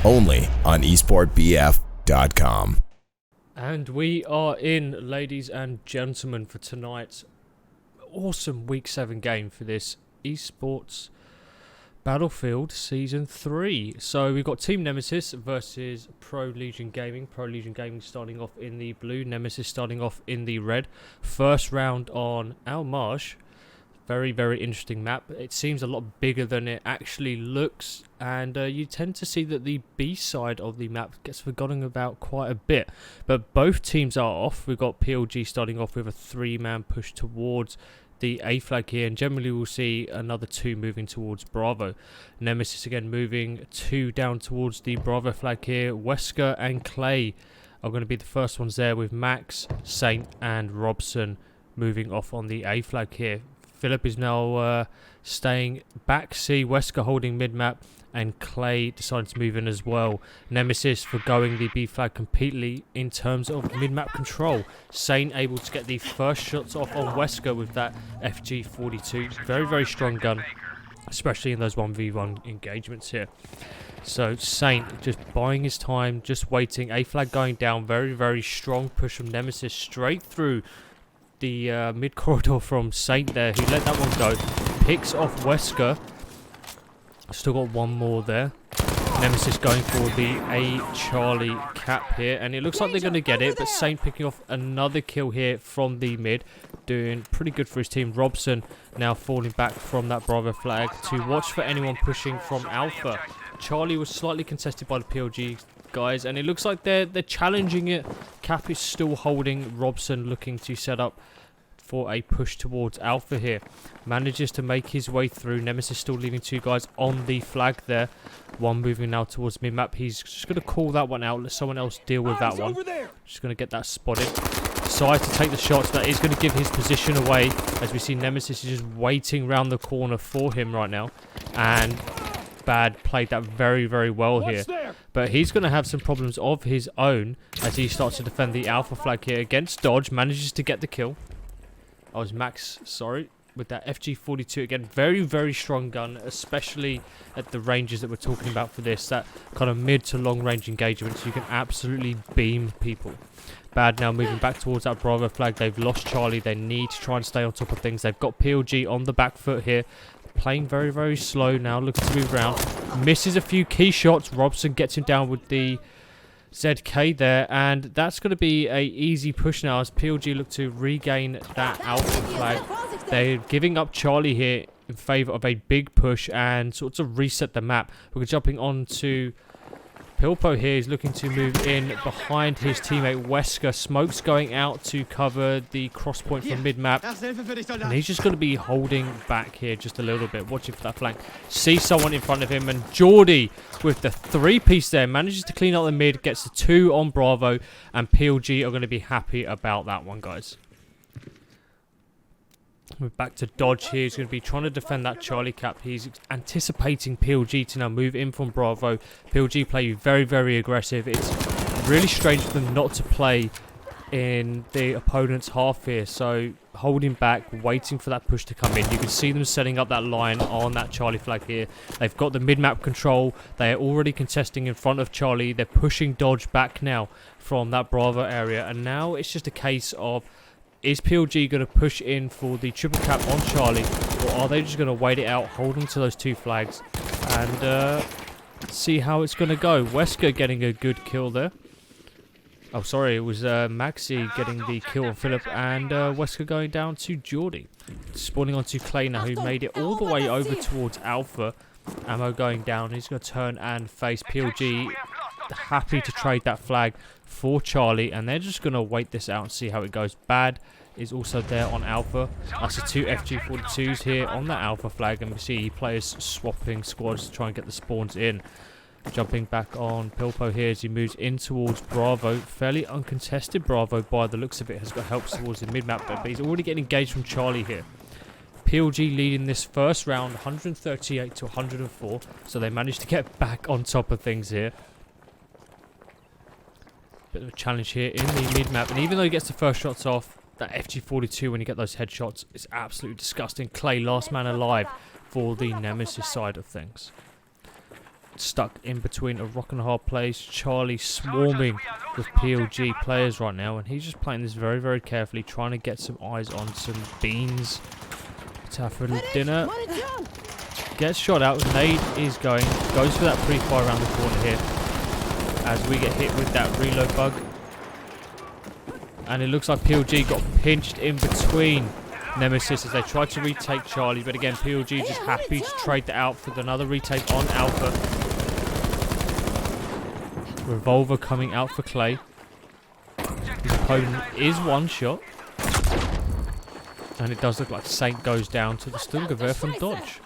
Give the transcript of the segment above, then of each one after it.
only on esportbf.com. And we are in, ladies and gentlemen, for tonight's awesome Week 7 game for this Esports Battlefield Season 3. So we've got Team Nemesis versus ProLegion Gaming. ProLegion Gaming starting off in the blue, Nemesis starting off in the red. First round on Al Marsh. Very, very interesting map. It seems a lot bigger than it actually looks, and you tend to see that the B side of the map gets forgotten about quite a bit. But both teams are off. We've got PLG starting off with a 3-man push towards the A flag here, and generally we'll see another 2 moving towards Bravo. Nemesis again moving 2 down towards the Bravo flag here. Wesker and Clay are going to be the first ones there, with Max, Saint and Robson moving off on the A flag here. Philip is now staying back C, Wesker holding mid-map, and Clay decided to move in as well. Nemesis forgoing the B flag completely in terms of mid-map control. Saint able to get the first shots off on Wesker with that FG42. Very, very strong gun, especially in those 1v1 engagements here. So Saint just buying his time, just waiting. A flag going down. Very, very strong push from Nemesis straight through the mid corridor from Saint there, who let that one go. Picks off Wesker. Still got one more there. Nemesis going for the A Charlie cap here, and it looks like they're going to get it, but Saint picking off another kill here from the mid, doing pretty good for his team. Robson now falling back from that Bravo flag to watch for anyone pushing from Alpha. Charlie was slightly contested by the PLG guys, and it looks like they're challenging it. Cap is still holding. Robson looking to set up for a push towards Alpha here. Manages to make his way through. Nemesis still leaving 2 guys on the flag there. One moving now towards mid-map. He's just going to call that one out. Let someone else deal with that one. Just going to get that spotted. Decides to take the shots. That is going to give his position away, as we see Nemesis is just waiting round the corner for him right now. And Bad played that very, very well here. But he's going to have some problems of his own as he starts to defend the Alpha flag here against Dodge. Manages to get the kill. I was Max, sorry, with that FG42 again. Very, very strong gun, especially at the ranges that we're talking about for this. That kind of mid to long range engagement, so you can absolutely beam people. Bad now moving back towards that Bravo flag. They've lost Charlie. They need to try and stay on top of things. They've got PLG on the back foot here. Playing very, very slow now, looking to move around. Misses a few key shots. Robson gets him down with the ZK there, and that's going to be a easy push now as PLG look to regain that Alpha flag. They're giving up Charlie here in favour of a big push and sort of reset the map. We're jumping on to Pilpo here. He's looking to move in behind his teammate Wesker. Smoke's going out to cover the cross point from mid-map. And he's just going to be holding back here just a little bit, watching for that flank. See someone in front of him, and Geordie with the 3-piece there manages to clean up the mid, gets the 2 on Bravo, and PLG are going to be happy about that one, guys. We're back to Dodge here. He's going to be trying to defend that Charlie cap. He's anticipating PLG to now move in from Bravo. PLG play very, very aggressive. It's really strange for them not to play in the opponent's half here. So holding back, waiting for that push to come in. You can see them setting up that line on that Charlie flag here. They've got the mid-map control. They are already contesting in front of Charlie. They're pushing Dodge back now from that Bravo area. And now it's just a case of, is PLG going to push in for the triple cap on Charlie, or are they just going to wait it out, hold on to those 2 flags, and see how it's going to go? Wesker getting a good kill there. Oh, sorry, it was Maxi getting the kill on Philip, and Wesker going down to Geordie. Spawning onto Clay now, who made it all the way over towards Alpha. Ammo going down. He's going to turn and face PLG. Happy to trade that flag for Charlie, and they're just going to wait this out and see how it goes. Bad is also there on Alpha. That's the 2 FG42s here on that Alpha flag, and we see players swapping squads to try and get the spawns in. Jumping back on Pilpo here as he moves in towards Bravo. Fairly uncontested Bravo by the looks of it. Has got help towards the mid-map, but he's already getting engaged from Charlie here. PLG leading this first round 138 to 104, so they managed to get back on top of things here. Bit of a challenge here in the mid-map, and even though he gets the first shots off, that FG42 when you get those headshots is absolutely disgusting. Clay, last man alive for the Nemesis side of things. stuck in between a rock and a hard place. Charlie swarming with PLG players right now, and he's just playing this very, very carefully, trying to get some eyes on some beans to have for dinner. Gets shot out. Nade is going. Goes for that pretty far around the corner here as we get hit with that reload bug. And it looks like PLG got pinched in between Nemesis as they tried to retake Charlie, but again PLG just happy to trade that out for another retake on Alpha. Revolver coming out for Clay. His opponent is one shot. And it does look like Saint goes down to the Stungewehr from Dodge.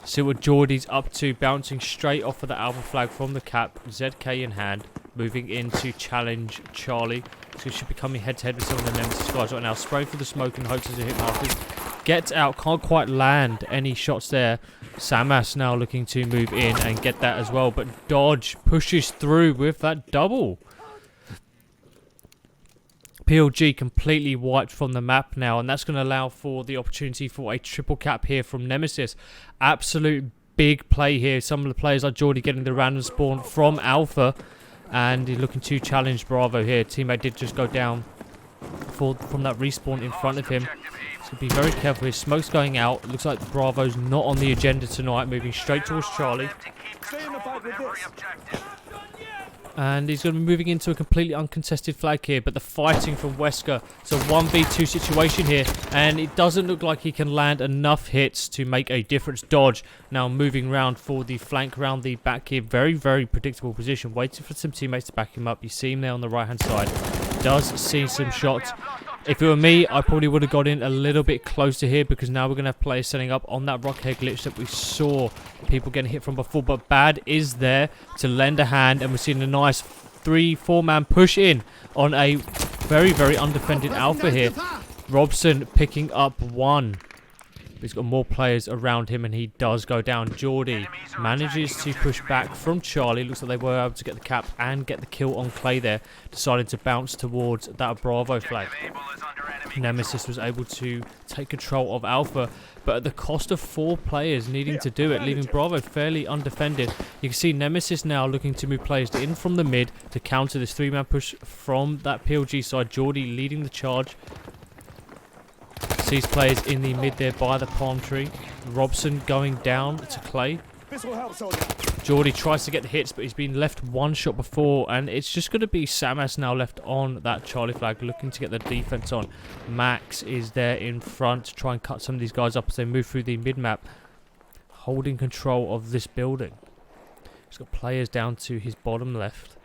See what Geordie's up to, bouncing straight off of the Alpha flag from the cap, ZK in hand, moving in to challenge Charlie. So he should be coming head-to-head with some of the Nemesis guys right now. Spraying for the smoke in hopes as a hit markers. Gets out, can't quite land any shots there. Samas now looking to move in and get that as well. But Dodge pushes through with that double. PLG completely wiped from the map now, and that's going to allow for the opportunity for a triple cap here from Nemesis. Absolute big play here. Some of the players like Geordie getting the random spawn from Alpha. And he's looking to challenge Bravo here. Teammate did just go down from that respawn in front of him. So be very careful. His smoke's going out. It looks like Bravo's not on the agenda tonight. Moving straight towards Charlie. And he's going to be moving into a completely uncontested flag here. But the fighting from Wesker. It's a 1v2 situation here. And it doesn't look like he can land enough hits to make a difference. Dodge now moving round for the flank round the back here. Very, very predictable position. Waiting for some teammates to back him up. You see him there on the right-hand side. Does see some shots. If it were me, I probably would have got in a little bit closer here, because now we're going to have players setting up on that rockhead glitch that we saw people getting hit from before. But Bad is there to lend a hand, and we're seeing a nice 3-4 man push in on a very, very undefended Alpha here. Robson picking up one. He's got more players around him, and he does go down. Geordie manages to push back from Charlie. Looks like they were able to get the cap and get the kill on Clay there. Decided to bounce towards that Bravo flag. Nemesis was able to take control of Alpha, but at the cost of 4 players needing to do it, leaving Bravo fairly undefended. You can see Nemesis now looking to move players in from the mid to counter this 3-man push from that PLG side. Geordie leading the charge. Sees players in the mid there by the palm tree. Robson going down to Clay. Geordie tries to get the hits, but he's been left one shot before, and it's just going to be Samas now left on that Charlie flag, looking to get the defense on. Max is there in front to try and cut some of these guys up as they move through the mid-map, holding control of this building. He's got players down to his bottom left.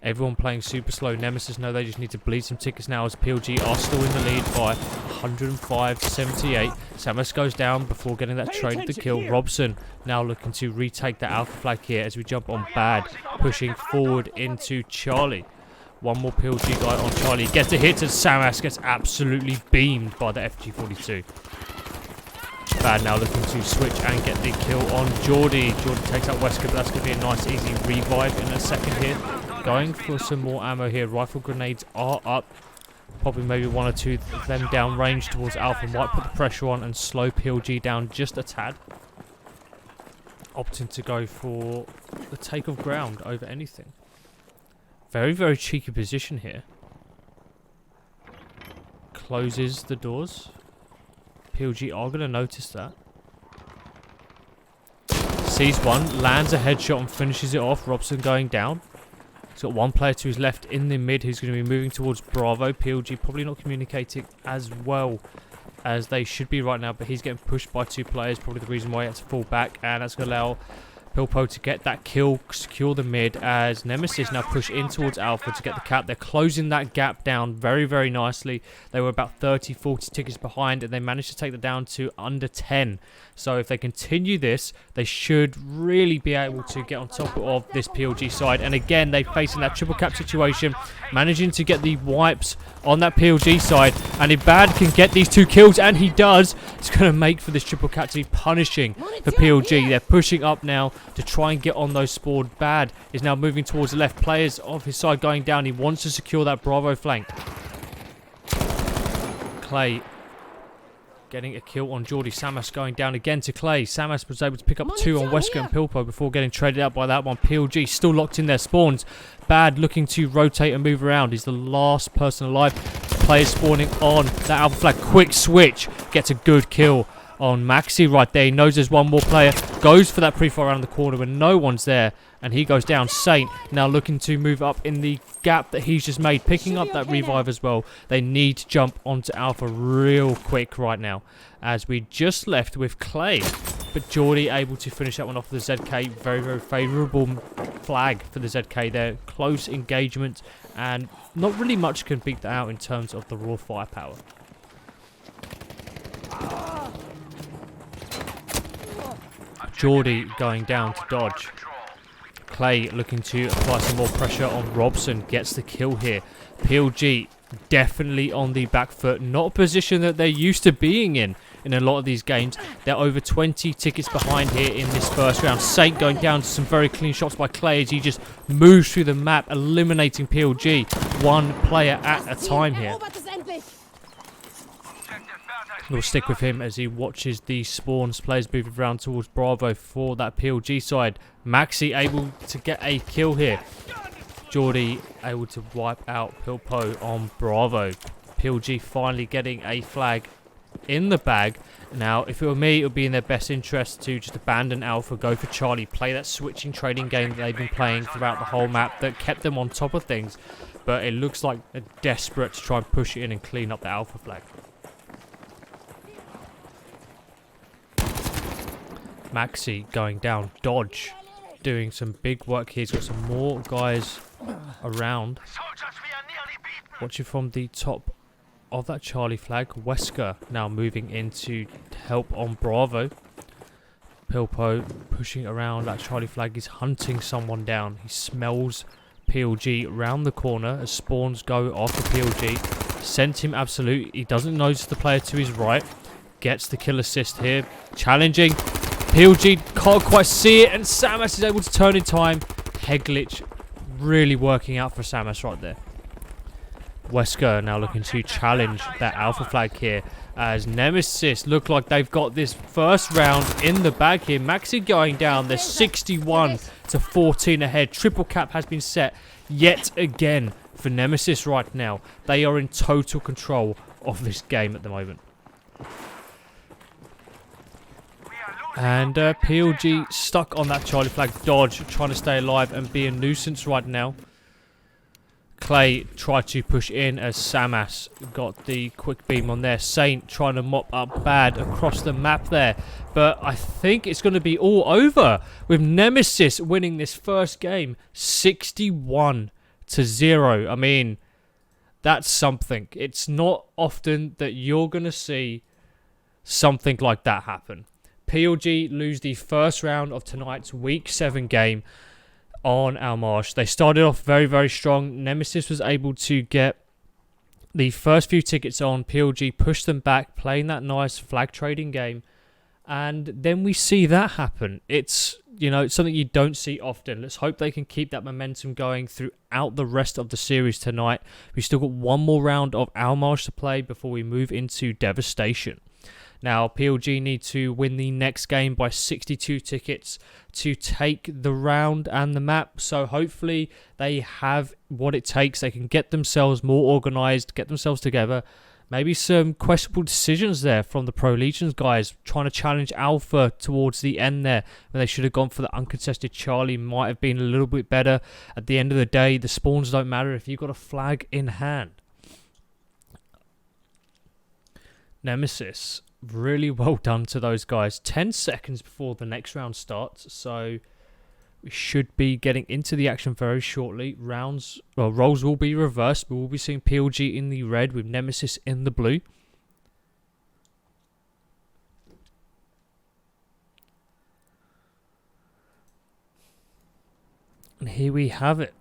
Everyone playing super slow. Nemesis know they just need to bleed some tickets now, as PLG are still in the lead by 105-78. Samus goes down before getting that trade of the kill. Here. Robson now looking to retake the Alpha flag here as we jump on Bad, pushing forward into Charlie. One more PLG guy on Charlie. Gets a hit, and Samus gets absolutely beamed by the FG42. Bad now looking to switch and get the kill on Geordie. Geordie takes out Wesker, but that's going to be a nice easy revive in a second here. Going for some more ammo here. Rifle grenades are up. Popping maybe 1 or 2 of them down range towards Alpha. Might put the pressure on and slow PLG down just a tad. Opting to go for the take of ground over anything. Very, very cheeky position here. Closes the doors. PLG are going to notice that. Sees one, lands a headshot and finishes it off. Robson going down. He's got one player to his left in the mid who's going to be moving towards Bravo. PLG probably not communicating as well as they should be right now, but he's getting pushed by 2 players. Probably the reason why he has to fall back, and that's going to allow Pilpo to get that kill, secure the mid, as Nemesis now push in towards Alpha to get the cap. They're closing that gap down very, very nicely. They were about 30-40 tickets behind, and they managed to take that down to under 10. So if they continue this, they should really be able to get on top of this PLG side. And again, they're facing that triple cap situation, managing to get the wipes on that PLG side. And if Bad can get these 2 kills, and he does, it's going to make for this triple cap to be punishing for PLG. They're pushing up now to try and get on those spawned. Bad is now moving towards the left. Players of his side going down. He wants to secure that Bravo flank. Clay getting a kill on Geordie. Samas going down again to Clay. Samas was able to pick up 2 on Wesker and Pilpo before getting traded out by that one. PLG still locked in their spawns. Bad looking to rotate and move around. He's the last person alive. Players spawning on that alpha flag. Quick switch. Gets a good kill on Maxi right there. He knows there's one more player. Goes for that pre-fire around the corner when no one's there. And he goes down. Saint now looking to move up in the gap that he's just made. Picking up that revive as well. They need to jump onto Alpha real quick right now. As we just left with Clay. But Geordie able to finish that one off with the ZK. Very, very favourable flag for the ZK there. Close engagement. And not really much can beat that out in terms of the raw firepower. Geordie going down to dodge. Clay looking to apply some more pressure on Robson. Gets the kill here. PLG definitely on the back foot. Not a position that they're used to being in a lot of these games. They're over 20 tickets behind here in this first round. Saint going down to some very clean shots by Clay as he just moves through the map, eliminating PLG. One player at a time here. We'll stick with him as he watches the spawns. Players moving around towards Bravo for that PLG side. Maxi able to get a kill here. Geordie able to wipe out Pilpo on Bravo. PLG finally getting a flag in the bag. Now, if it were me, it would be in their best interest to just abandon Alpha, go for Charlie, play that switching trading game that they've been playing throughout the whole map that kept them on top of things. But it looks like they're desperate to try and push it in and clean up the Alpha flag. Maxi going down, dodge, doing some big work here. He's got some more guys around. Watching from the top of that Charlie flag. Wesker now moving in to help on Bravo. Pilpo pushing around that Charlie flag. He's hunting someone down. He smells PLG round the corner as spawns go off the PLG. Sent him absolute. He doesn't notice the player to his right. Gets the kill assist here. Challenging. PLG can't quite see it, and Samas is able to turn in time. Head glitch really working out for Samas right there. Wesker now looking to challenge that alpha flag here as Nemesis look like they've got this first round in the bag here. Maxi going down. They're 61 to 14 ahead. Triple cap has been set yet again for Nemesis right now. They are in total control of this game at the moment. And PLG stuck on that Charlie flag dodge, trying to stay alive and be a nuisance right now. Clay tried to push in as Samas got the quick beam on there. Saint trying to mop up bad across the map there. But I think it's going to be all over with Nemesis winning this first game 61 to 0. I mean, that's something. It's not often that you're going to see something like that happen. PLG lose the first round of tonight's Week 7 game on Al Marsh. They started off very, very strong. Nemesis was able to get the first few tickets on. PLG pushed them back, playing that nice flag trading game. And then we see that happen. It's, you know, it's something you don't see often. Let's hope they can keep that momentum going throughout the rest of the series tonight. We've still got one more round of Al Marsh to play before we move into Devastation. Now, PLG need to win the next game by 62 tickets to take the round and the map. So hopefully they have what it takes. They can get themselves more organised, get themselves together. Maybe some questionable decisions there from the ProLegion guys trying to challenge Alpha towards the end there when they should have gone for the uncontested Charlie. Might have been a little bit better. At the end of the day, the spawns don't matter if you've got a flag in hand. Nemesis. Really well done to those guys. 10 seconds before the next round starts, so we should be getting into the action very shortly. Roles will be reversed. We will be seeing PLG in the red with Nemesis in the blue. And here we have it.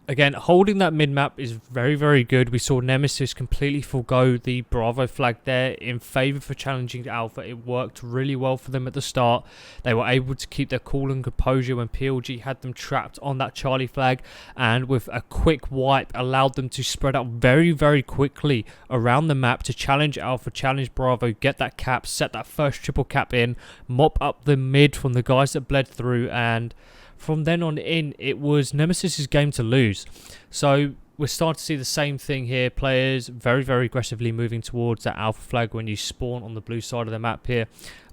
Again, holding that mid-map is very, very good. We saw Nemesis completely forgo the Bravo flag there in favour for challenging Alpha. It worked really well for them at the start. They were able to keep their cool and composure when PLG had them trapped on that Charlie flag, and with a quick wipe allowed them to spread out very, very quickly around the map to challenge Alpha, challenge Bravo, get that cap, set that first triple cap in, mop up the mid from the guys that bled through, and from then on in, it was Nemesis's game to lose. So we're starting to see the same thing here. Players very, very aggressively moving towards that Alpha flag when you spawn on the blue side of the map here.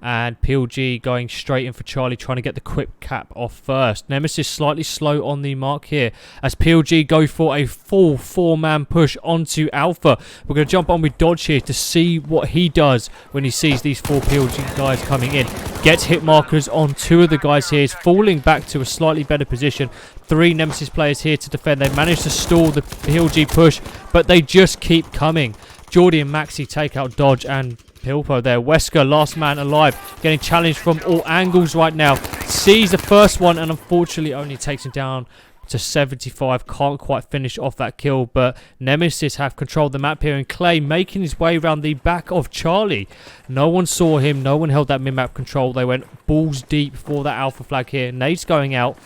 And PLG going straight in for Charlie, trying to get the quick cap off first. Nemesis slightly slow on the mark here as PLG go for a full 4-man push onto Alpha. We're going to jump on with Dodge here to see what he does when he sees these 4 PLG guys coming in. Gets hit markers on 2 of the guys here. Is falling back to a slightly better position. 3 Nemesis players here to defend. They managed to stall the PLG push, but they just keep coming. Jordy and Maxi take out Dodge and Pilpo there. Wesker, last man alive, getting challenged from all angles right now. Sees the first one and unfortunately only takes him down to 75. Can't quite finish off that kill, but Nemesis have controlled the map here, and Clay making his way around the back of Charlie. No one saw him. No one held that mid-map control. They went balls deep for that Alpha flag here. Nade's going out.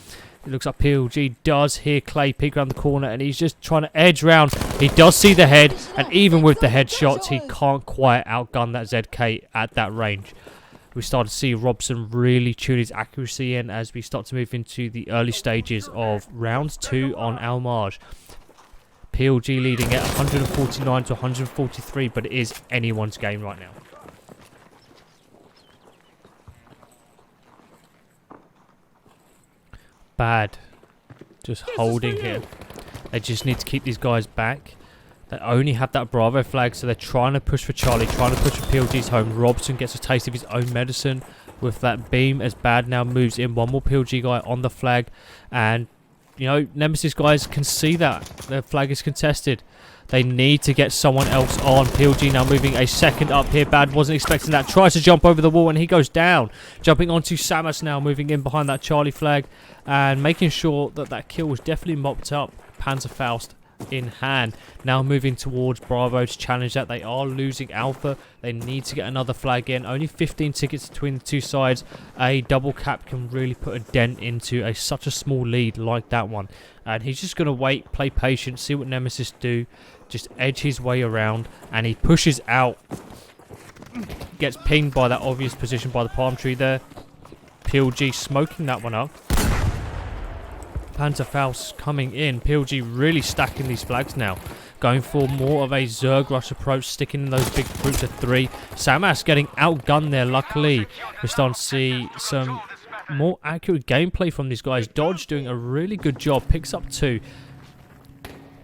It looks like PLG does hear Clay peek around the corner, and he's just trying to edge round. He does see the head, and even with the headshots, he can't quite outgun that ZK at that range. We start to see Robson really tune his accuracy in as we start to move into the early stages of round 2 on Al Marj. PLG leading at 149 to 143, but it is anyone's game right now. Bad. Just holding here. They just need to keep these guys back. They only have that Bravo flag, so they're trying to push for Charlie, trying to push for PLG's home. Robson gets a taste of his own medicine with that beam as Bad now moves in. One more PLG guy on the flag, and you know, Nemesis guys can see that their flag is contested. They need to get someone else on. PLG now moving a second up here. Bad wasn't expecting that. Tries to jump over the wall and he goes down. Jumping onto Samus now, moving in behind that Charlie flag and making sure that that kill was definitely mopped up. Panzerfaust in hand. Now moving towards Bravo to challenge that. They are losing Alpha. They need to get another flag in. Only 15 tickets between the two sides. A double cap can really put a dent into such a small lead like that one. And he's just going to wait, play patient, see what Nemesis do. Just edge his way around, and he pushes out. Gets pinged by that obvious position by the palm tree there. PLG smoking that one up. Panzerfaust coming in. PLG really stacking these flags now. Going for more of a Zerg rush approach, sticking in those big groups of 3. Samas getting outgunned there, luckily. We're starting to see some more accurate gameplay from these guys. Dodge doing a really good job. Picks up 2.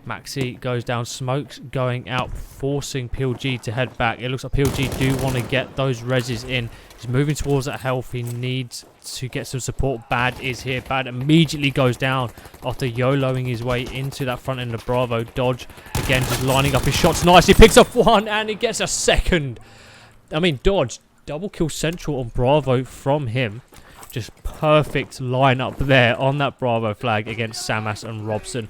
Maxi goes down, Smokes going out, forcing PLG to head back. It looks like PLG do want to get those reses in. He's moving towards that health. He needs to get some support. Bad is here. Bad immediately goes down after YOLOing his way into that front end of Bravo. Dodge, again, just lining up his shots nicely. Picks up 1 and he gets a second. I mean, Dodge, double kill central on Bravo from him. Just perfect line up there on that Bravo flag against Samas and Robson.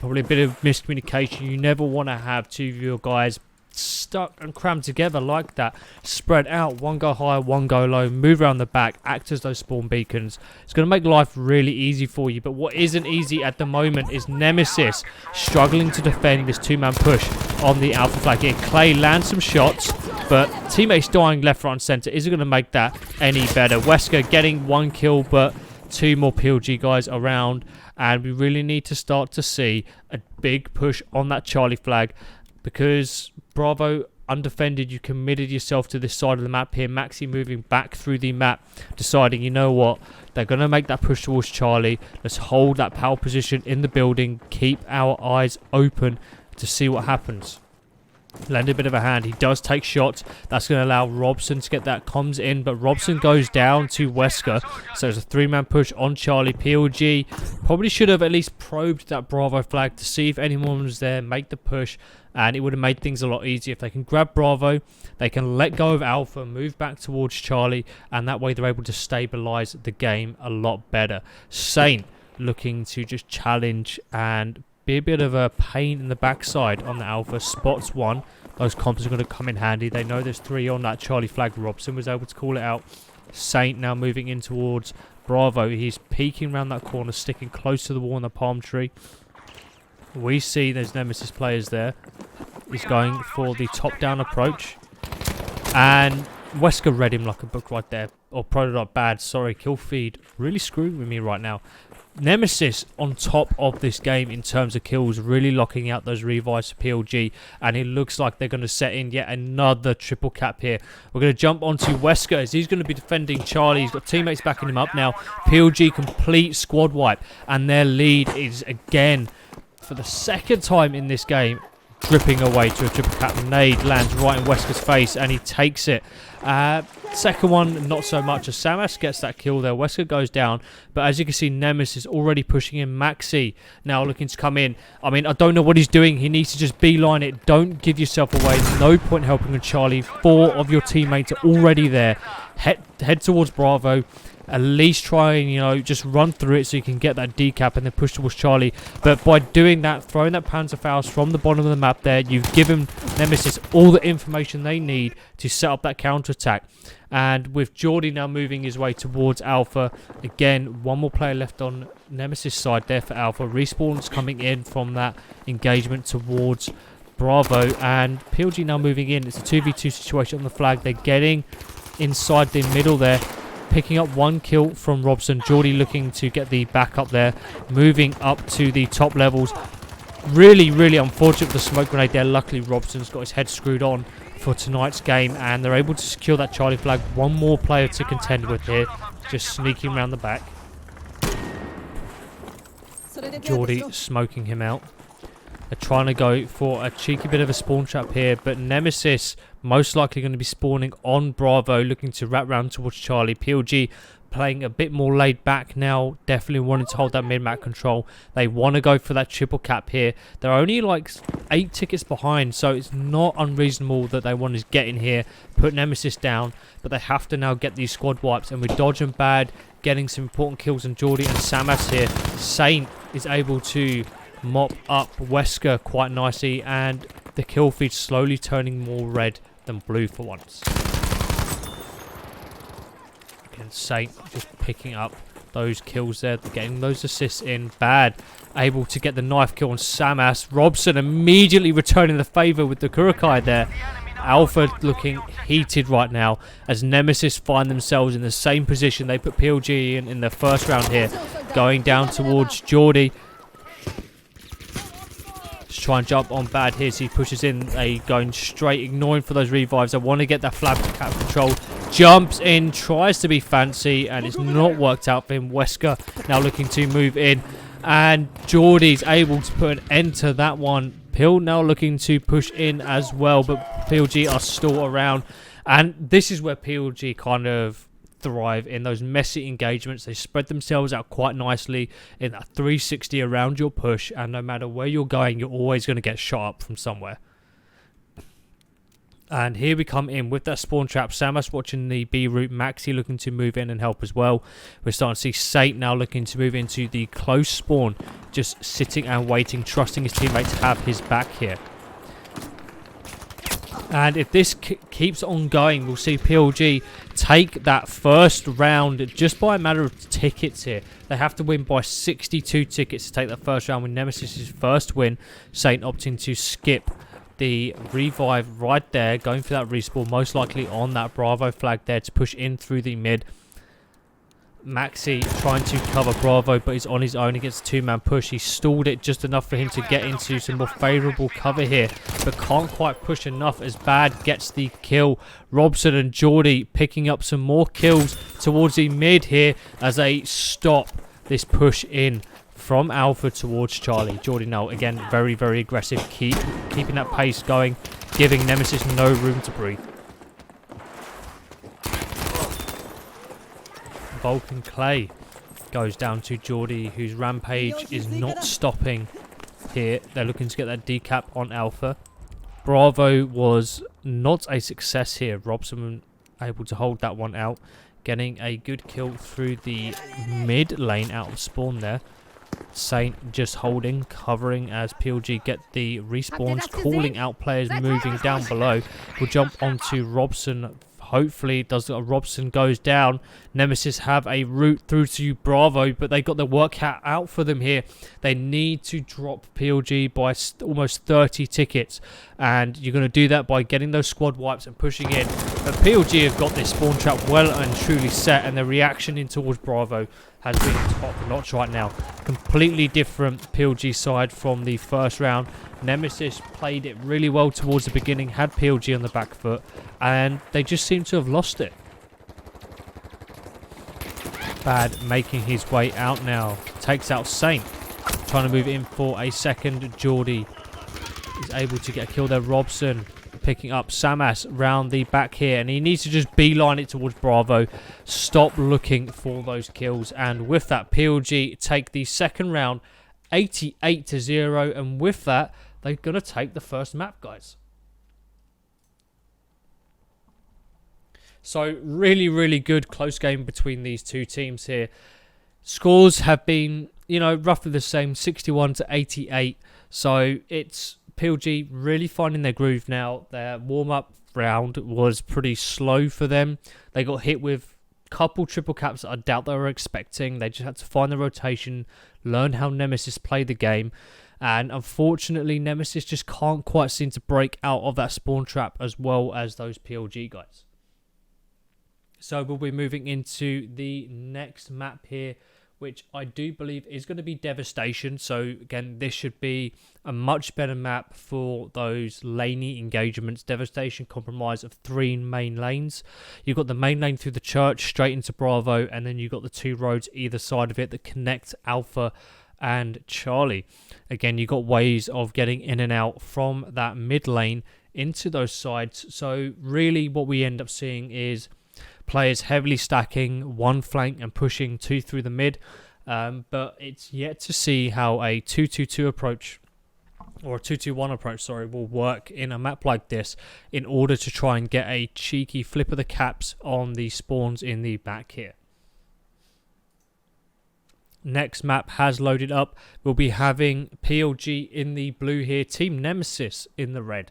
Probably a bit of miscommunication. You never want to have 2 of your guys stuck and crammed together like that. Spread out. One go high, one go low. Move around the back. Act as those spawn beacons. It's going to make life really easy for you. But what isn't easy at the moment is Nemesis struggling to defend this 2-man push on the Alpha flag here. Clay lands some shots, but teammates dying left, right and centre isn't going to make that any better. Wesker getting 1 kill, but 2 more PLG guys around. And we really need to start to see a big push on that Charlie flag, because Bravo undefended. You committed yourself to this side of the map here. Maxi moving back through the map, deciding, you know what, they're going to make that push towards Charlie. Let's hold that power position in the building. Keep our eyes open to see what happens. Landed a bit of a hand. He does take shots. That's going to allow Robson to get that comms in, but Robson goes down to Wesker. So it's a 3-man push on Charlie. PLG probably should have at least probed that Bravo flag to see if anyone was there, make the push, and it would have made things a lot easier. If they can grab Bravo, they can let go of Alpha, move back towards Charlie, and that way they're able to stabilize the game a lot better. Saint looking to just challenge and be a bit of a pain in the backside on the Alpha. Spots one. Those comps are going to come in handy. They know there's 3 on that Charlie flag. Robson was able to call it out. Saint now moving in towards Bravo. He's peeking around that corner, sticking close to the wall in the palm tree. We see there's Nemesis players there. He's going for the top-down approach. And Wesker read him like a book right there. Or prototype bad. Sorry, kill feed. Really screwing with me right now. Nemesis on top of this game in terms of kills, really locking out those revives for PLG, and it looks like they're going to set in yet another triple cap here. We're going to jump onto Wesker as he's going to be defending Charlie. He's got teammates backing him up now. PLG complete squad wipe, and their lead is again, for the second time in this game, dripping away to a triple cap. Nade lands right in Wesker's face, and he takes it. Second one, not so much, as Samas gets that kill there. Wesker goes down, but as you can see, Nemesis already pushing in. Maxi now looking to come in. I mean, I don't know what he's doing. He needs to just beeline it. Don't give yourself away. No point helping with Charlie. 4 of your teammates are already there. Head towards Bravo. At least try and, you know, just run through it so you can get that decap and then push towards Charlie. But by doing that, throwing that Panzerfaust from the bottom of the map there, you've given Nemesis all the information they need to set up that counterattack. And with Geordie now moving his way towards Alpha, again, one more player left on Nemesis side there for Alpha. Respawn's coming in from that engagement towards Bravo, and PLG now moving in. It's a 2v2 situation on the flag. They're getting inside the middle there. Picking up 1 kill from Robson. Geordie looking to get the backup there. Moving up to the top levels. Really, really unfortunate for the smoke grenade there. Luckily, Robson's got his head screwed on for tonight's game, and they're able to secure that Charlie flag. One more player to contend with here. Just sneaking around the back. Geordie smoking him out. They're trying to go for a cheeky bit of a spawn trap here, but Nemesis most likely going to be spawning on Bravo, looking to wrap round towards Charlie. PLG playing a bit more laid back now, definitely wanting to hold that mid-map control. They want to go for that triple cap here. They're only like 8 tickets behind, so it's not unreasonable that they want to get in here, put Nemesis down, but they have to now get these squad wipes. And with Dodge and Bad getting some important kills on Geordie and Samas here, Saint is able to mop up Wesker quite nicely, and the kill feed slowly turning more red than blue for once. Again, Saint just picking up those kills there, getting those assists in. Bad able to get the knife kill on Samas. Robson immediately returning the favour with the Kurokai there. Alpha looking heated right now as Nemesis find themselves in the same position they put PLG in the first round here, going down towards Geordie. Just try and jump on Bad here, so he pushes in. Going straight, ignoring for those revives. I want to get that flab cap control. Jumps in, tries to be fancy, and it's not worked out for him. Wesker now looking to move in, and Geordie's able to put an end to that one. Pill now looking to push in as well, but PLG are still around, and this is where PLG kind of thrive in those messy engagements. They spread themselves out quite nicely in that 360 around your push, and no matter where you're going, you're always going to get shot up from somewhere. And here we come in with that spawn trap. Samas watching the B route. Maxi looking to move in and help as well. We're starting to see Saint now looking to move into the close spawn, just sitting and waiting, trusting his teammate to have his back here. And if this keeps on going, we'll see PLG take that first round just by a matter of tickets here. They have to win by 62 tickets to take that first round with Nemesis' first win. Saint opting to skip the revive right there, going for that respawn, most likely on that Bravo flag there to push in through the mid. Maxi trying to cover Bravo, but he's on his own against a 2-man push. He stalled it just enough for him to get into some more favourable cover here, but can't quite push enough as Bad gets the kill. Robson and Geordie picking up some more kills towards the mid here as they stop this push in from Alpha towards Charlie. Geordie now again very, very aggressive, keeping that pace going, giving Nemesis no room to breathe. Vulcan Clay goes down to Geordie, whose rampage is not stopping here. They're looking to get that decap on Alpha. Bravo was not a success here. Robson able to hold that one out, getting a good kill through the mid lane out of spawn there. Saint just holding, covering as PLG get the respawns, calling out players moving down below. We'll jump onto Robson. Hopefully, Robson goes down. Nemesis have a route through to Bravo, but they got their work cut out for them here. They need to drop PLG by almost 30 tickets, and you're going to do that by getting those squad wipes and pushing in. But PLG have got this spawn trap well and truly set, and their reaction in towards Bravo has been top notch right now. Completely different PLG side from the first round. Nemesis played it really well towards the beginning, had PLG on the back foot, and they just seem to have lost it. Bad making his way out now. Takes out Saint. Trying to move in for a second. Geordie is able to get a kill there. Robson picking up Samas round the back here, and he needs to just beeline it towards Bravo. Stop looking for those kills, and with that, PLG take the second round 88-0, and with that, they're going to take the first map, guys. So really, really good close game between these two teams here. Scores have been, roughly the same, 61-88. So it's PLG really finding their groove now. Their warm-up round was pretty slow for them. They got hit with a couple triple caps that I doubt they were expecting. They just had to find the rotation, learn how Nemesis play the game. And unfortunately, Nemesis just can't quite seem to break out of that spawn trap as well as those PLG guys. So we'll be moving into the next map here, which I do believe is going to be Devastation. So again, this should be a much better map for those laney engagements. Devastation comprised of 3 main lanes. You've got the main lane through the church straight into Bravo, and then you've got the 2 roads either side of it that connect Alpha and Charlie. Again, you've got ways of getting in and out from that mid lane into those sides. So really what we end up seeing is players heavily stacking one flank and pushing 2 through the mid. But it's yet to see how a 2-2-2 approach, or a 2-2-1 approach, will work in a map like this in order to try and get a cheeky flip of the caps on the spawns in the back here. Next map has loaded up. We'll be having PLG in the blue here, Team Nemesis in the red.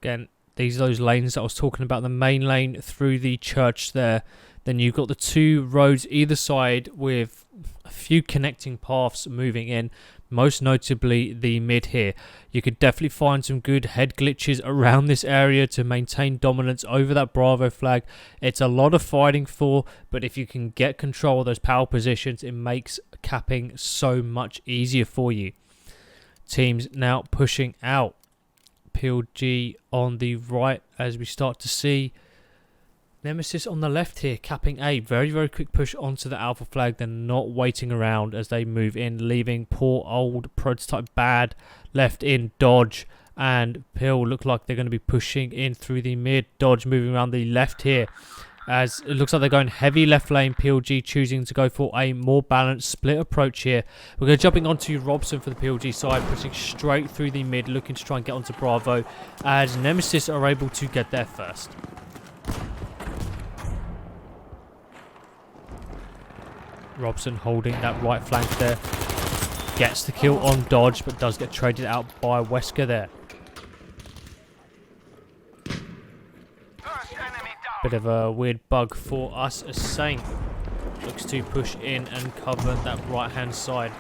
Again, these are those lanes that I was talking about. The main lane through the church there. Then you've got the 2 roads either side with a few connecting paths moving in. Most notably the mid here. You could definitely find some good head glitches around this area to maintain dominance over that Bravo flag. It's a lot of fighting for, but if you can get control of those power positions, it makes capping so much easier for you. Teams now pushing out. PLG on the right as we start to see Nemesis on the left here, capping a very, very quick push onto the Alpha flag. They're not waiting around as they move in, leaving poor old prototype bad left in Dodge, and Pill look like they're going to be pushing in through the mid. Dodge moving around the left here as it looks like they're going heavy left lane. PLG choosing to go for a more balanced split approach here. We're going to jumping onto Robson for the PLG side, pushing straight through the mid, looking to try and get onto Bravo as Nemesis are able to get there first. Robson holding that right flank there. Gets the kill on Dodge, but does get traded out by Wesker there. Bit of a weird bug for us as Saint looks to push in and cover that right hand side.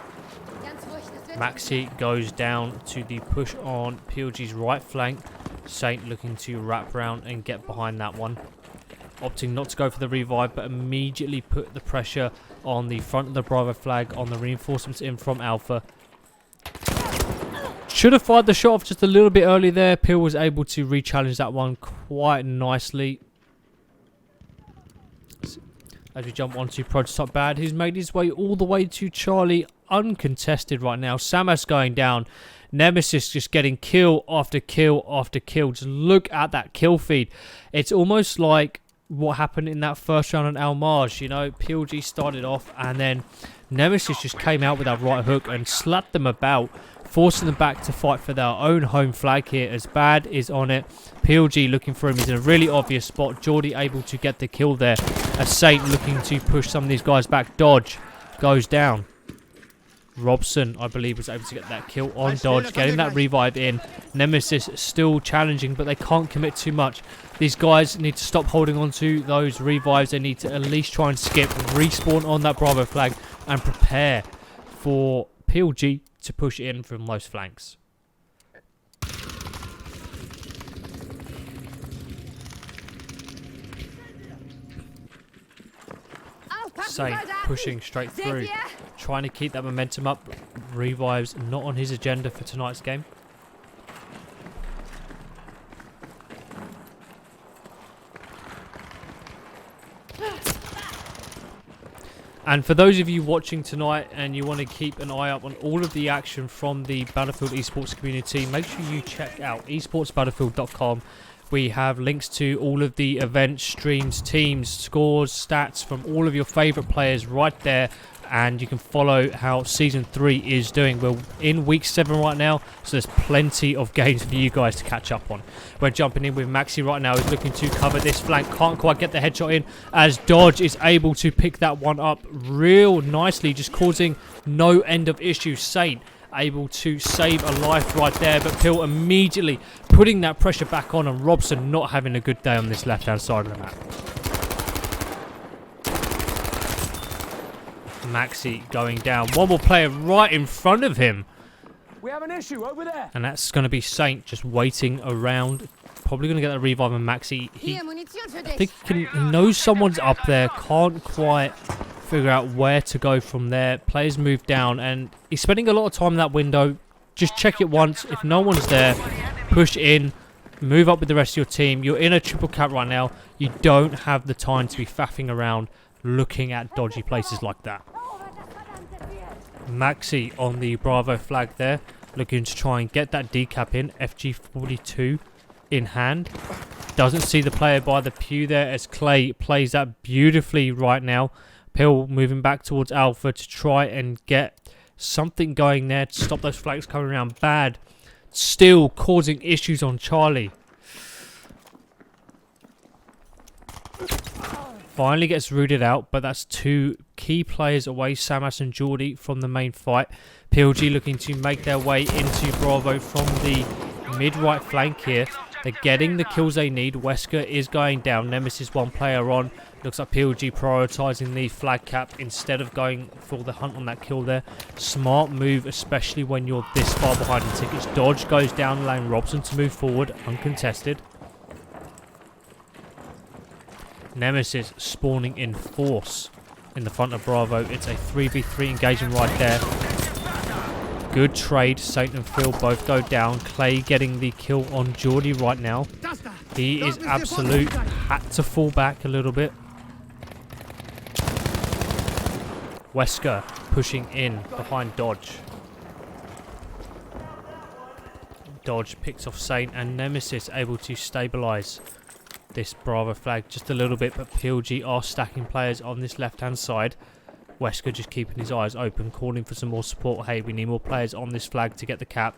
Maxi goes down to the push on PLG's right flank. Saint looking to wrap round and get behind that one. Opting not to go for the revive, but immediately put the pressure on the front of the Bravo flag on the reinforcements in from Alpha. Should have fired the shot off just a little bit early there. Peel was able to re-challenge that one quite nicely. As we jump onto Prototype Bad, who's made his way all the way to Charlie uncontested right now. Samas going down. Nemesis just getting kill after kill after kill. Just look at that kill feed. It's almost like what happened in that first round on Al Marj. PLG started off and then Nemesis just came out with that right hook and slapped them about forcing them back to fight for their own home flag here as Bad is on it. PLG looking for him. He's in a really obvious spot. Geordie able to get the kill there as Saint looking to push some of these guys back. Dodge goes down. Robson, I believe, was able to get that kill on Dodge, getting that revive in. Nemesis still challenging, but they can't commit too much. These guys need to stop holding on to those revives. They need to at least try and skip, respawn on that Bravo flag, and prepare for PLG to push in from those flanks. Saint pushing straight through, trying to keep that momentum up. Revives not on his agenda for tonight's game. And for those of you watching tonight and you want to keep an eye up on all of the action from the Battlefield esports community, make sure you check out esportsbattlefield.com. We have links to all of the events, streams, teams, scores, stats from all of your favourite players right there. And you can follow how Season 3 is doing. We're in Week 7 right now, so there's plenty of games for you guys to catch up on. We're jumping in with Maxi right now. He's looking to cover this flank. Can't quite get the headshot in as Dodge is able to pick that one up real nicely, just causing no end of issues. Saint able to save a life right there, but Pill immediately putting that pressure back on, and Robson not having a good day on this left-hand side of the map. Maxi going down. One more player right in front of him. We have an issue over there. And that's going to be Saint just waiting around. Probably going to get that revive on Maxi. I think he knows someone's up there. Can't quite figure out where to go from there. Players move down and he's spending a lot of time in that window. Just check it once. If no one's there, push in. Move up with the rest of your team. You're in a triple cap right now. You don't have the time to be faffing around looking at dodgy places like that. Maxi on the Bravo flag there, looking to try and get that decap in. FG42 in hand. Doesn't see the player by the pew there as Clay plays that beautifully right now. Pill moving back towards Alpha to try and get something going there to stop those flags coming around. Bad still causing issues on Charlie. Finally gets rooted out, but that's two key players away, Samas and Geordie, from the main fight. PLG looking to make their way into Bravo from the mid-right flank here. They're getting the kills they need. Wesker is going down. Nemesis one player on. Looks like PLG prioritising the flag cap instead of going for the hunt on that kill there. Smart move, especially when you're this far behind in tickets. Dodge goes down, allowing Robson to move forward, uncontested. Nemesis spawning in force in the front of Bravo. It's a 3v3 engagement right there. Good trade. Saint and Phil both go down. Clay getting the kill on Geordie right now. He is absolute. Had to fall back a little bit. Wesker pushing in behind Dodge. Dodge picks off Saint and Nemesis able to stabilise this Bravo flag just a little bit, but PLG are stacking players on this left-hand side. Wesker just keeping his eyes open, calling for some more support. Hey, we need more players on this flag to get the cap.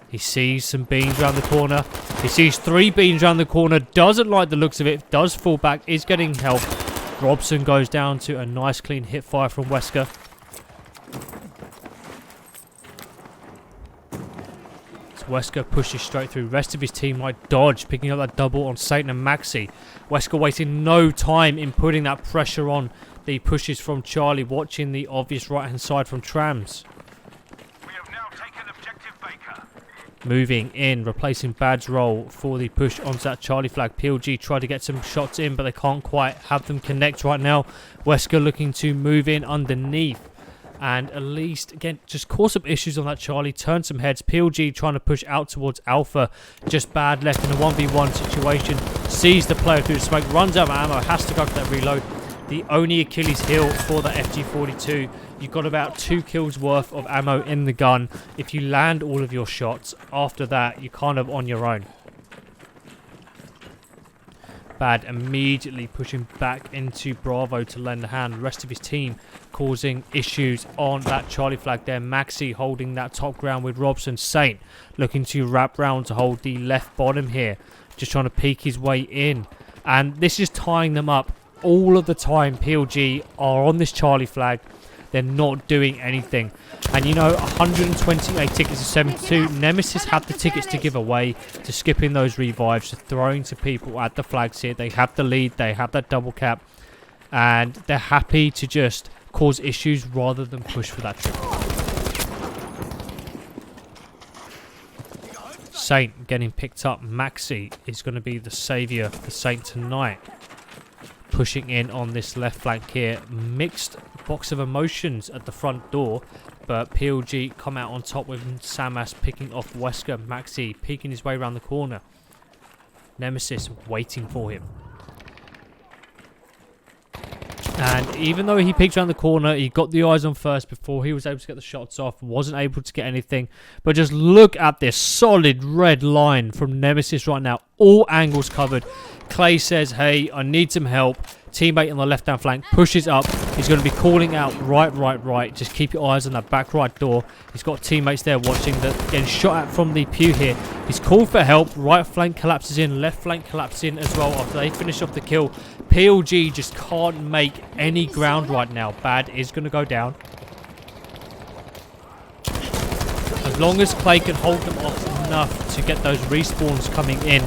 He sees some beans around the corner. He sees 3 beans around the corner. Doesn't like the looks of it. Does fall back. Is getting help. Robson goes down to a nice clean hit fire from Wesker. Wesker pushes straight through. Rest of his team like Dodge, picking up that double on Saint and Maxi. Wesker wasting no time in putting that pressure on the pushes from Charlie, watching the obvious right-hand side from Trams. We have now taken objective Baker. Moving in, replacing Bad's role for the push onto that Charlie flag. PLG try to get some shots in, but they can't quite have them connect right now. Wesker looking to move in underneath. And at least, again, just cause some issues on that Charlie. Turn some heads. PLG trying to push out towards Alpha. Just Bad left in a 1v1 situation. Sees the player through the smoke. Runs out of ammo. Has to go for that reload. The only Achilles heel for that FG42. You've got about 2 kills worth of ammo in the gun. If you land all of your shots, after that, you're kind of on your own. Bad immediately pushing back into Bravo to lend a hand. The rest of his team causing issues on that Charlie flag there. Maxi holding that top ground with Robson. Saint looking to wrap round to hold the left bottom here. Just trying to peek his way in. And this is tying them up all of the time. PLG are on this Charlie flag. They're not doing anything. And you know, 128 tickets to 72. Nemesis have the tickets to give away, to skipping those revives, to throwing to people at the flags here. They have the lead. They have that double cap. And they're happy to just cause issues rather than push for that triple. Saint getting picked up. Maxi is going to be the saviour for Saint tonight. Pushing in on this left flank here. Mixed box of emotions at the front door. But PLG come out on top with Samas picking off Wesker. Maxi peeking his way around the corner. Nemesis waiting for him. And even though he peeked around the corner, he got the eyes on first before he was able to get the shots off. Wasn't able to get anything. But just look at this solid red line from Nemesis right now. All angles covered. Clay says, hey, I need some help. Teammate on the left-hand flank pushes up. He's going to be calling out right. Just keep your eyes on that back right door. He's got teammates there watching that, getting shot at from the pew here. He's called for help. Right flank collapses in. Left flank collapses in as well after they finish off the kill. PLG just can't make any ground right now. Bad is going to go down. As long as Clay can hold them off enough to get those respawns coming in,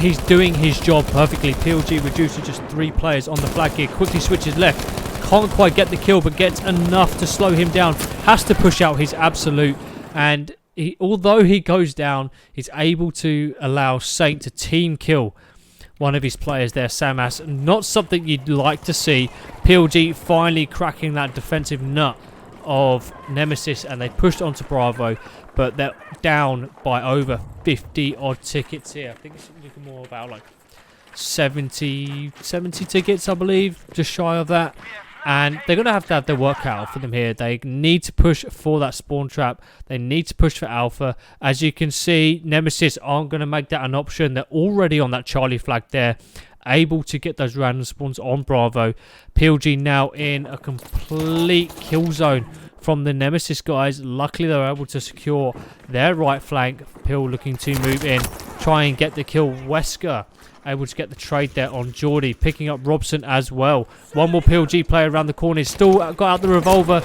he's doing his job perfectly. PLG reduced to just 3 players on the flag here. Quickly switches left. Can't quite get the kill, but gets enough to slow him down. Has to push out his absolute. And although he goes down, he's able to allow Saint to team kill one of his players there, Samas. Not something you'd like to see. PLG finally cracking that defensive nut of Nemesis, and they pushed onto Bravo, but they're down by over 50 odd tickets here. I think it's looking more about like 70 tickets, I believe, just shy of that. And they're going to have their work cut out for them here. They need to push for that spawn trap. They need to push for Alpha. As you can see, Nemesis aren't going to make that an option. They're already on that Charlie flag there, able to get those random spawns on Bravo. PLG now in a complete kill zone from the Nemesis guys. Luckily, they're able to secure their right flank. Pil looking to move in, try and get the kill. Wesker able to get the trade there on Geordie, picking up Robson as well. One more PLG player around the corner. He's still got out the revolver.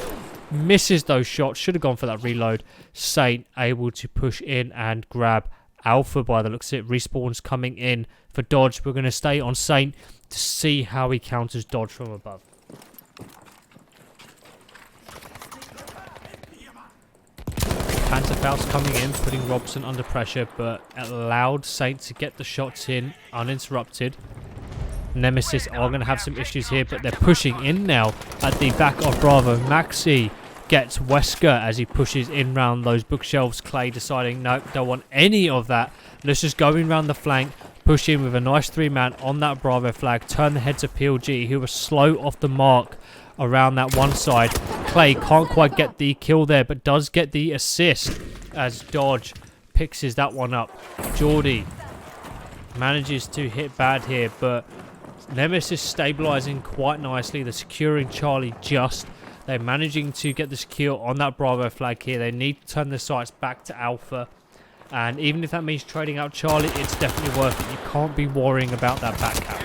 Misses those shots. Should have gone for that reload. Saint able to push in and grab Alpha by the looks of it. Respawns coming in for Dodge. We're going to stay on Saint to see how he counters Dodge from above. Pantherfaust coming in, putting Robson under pressure, but allowed Saint to get the shots in uninterrupted. Nemesis are going to have some issues here, but they're pushing in now at the back of Bravo. Maxi gets Wesker as he pushes in round those bookshelves. Clay deciding, no, don't want any of that. Let's just go in round the flank, push in with a nice 3-man on that Bravo flag, turn the heads of PLG, who was slow off the mark around that one side. Clay can't quite get the kill there, but does get the assist as Dodge picks that one up. Geordie manages to hit bad here, but Nemesis stabilizing quite nicely. They're securing Charlie just. They're managing to get the secure on that Bravo flag here. They need to turn their sights back to Alpha. And even if that means trading out Charlie, it's definitely worth it. You can't be worrying about that back cap.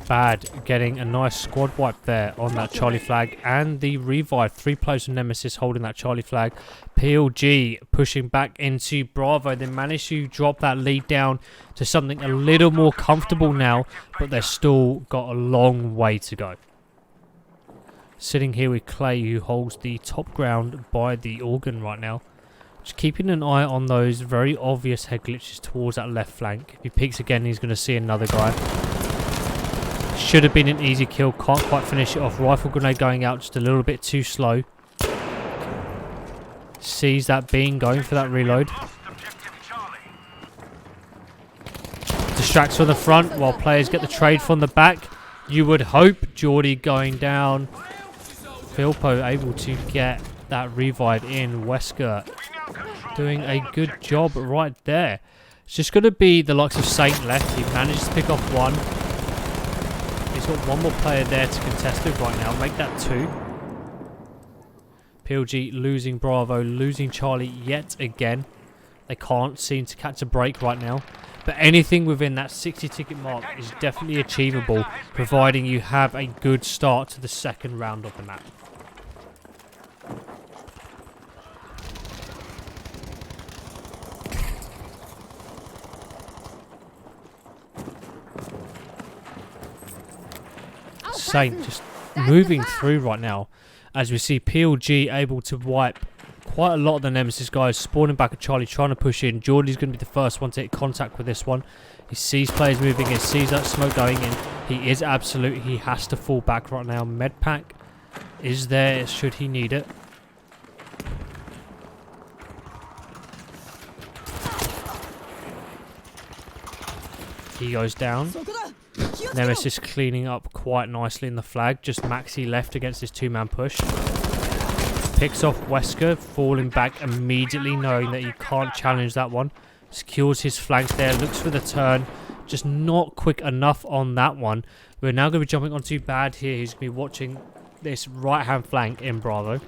Bad getting a nice squad wipe there on that Charlie flag, and the revive. 3 players from Nemesis holding that Charlie flag. PLG pushing back into Bravo. They managed to drop that lead down to something a little more comfortable now, but they've still got a long way to go. Sitting here with Clay, who holds the top ground by the organ right now. Just keeping an eye on those very obvious head glitches towards that left flank. If he peeks again, he's going to see another guy. Should have been an easy kill. Can't quite finish it off. Rifle grenade going out just a little bit too slow. Sees that being going for that reload. Distracts from the front while players get the trade from the back. You would hope. Geordie going down. Philpo able to get that revive in. Wesker doing a good job right there. It's just going to be the likes of Saint left. He managed to pick off one. He's got one more player there to contest with right now. Make that 2. PLG losing Bravo, losing Charlie yet again. They can't seem to catch a break right now. But anything within that 60 ticket mark is definitely achievable, providing you have a good start to the second round of the map. Saint just moving through right now, as we see PLG able to wipe quite a lot of the Nemesis guys, spawning back at Charlie, trying to push in. Geordie's going to be the first one to hit contact with this one. He sees players moving in, sees that smoke going in. He is absolute. He has to fall back right now. Medpack is there should he need it. He goes down. Nemesis cleaning up quite nicely in the flag. Just Maxi left against this 2-man push. Picks off Wesker, falling back immediately, knowing that you can't challenge that one. Secures his flanks there, looks for the turn. Just not quick enough on that one. We're now going to be jumping onto Bad here. He's going to be watching this right-hand flank in Bravo.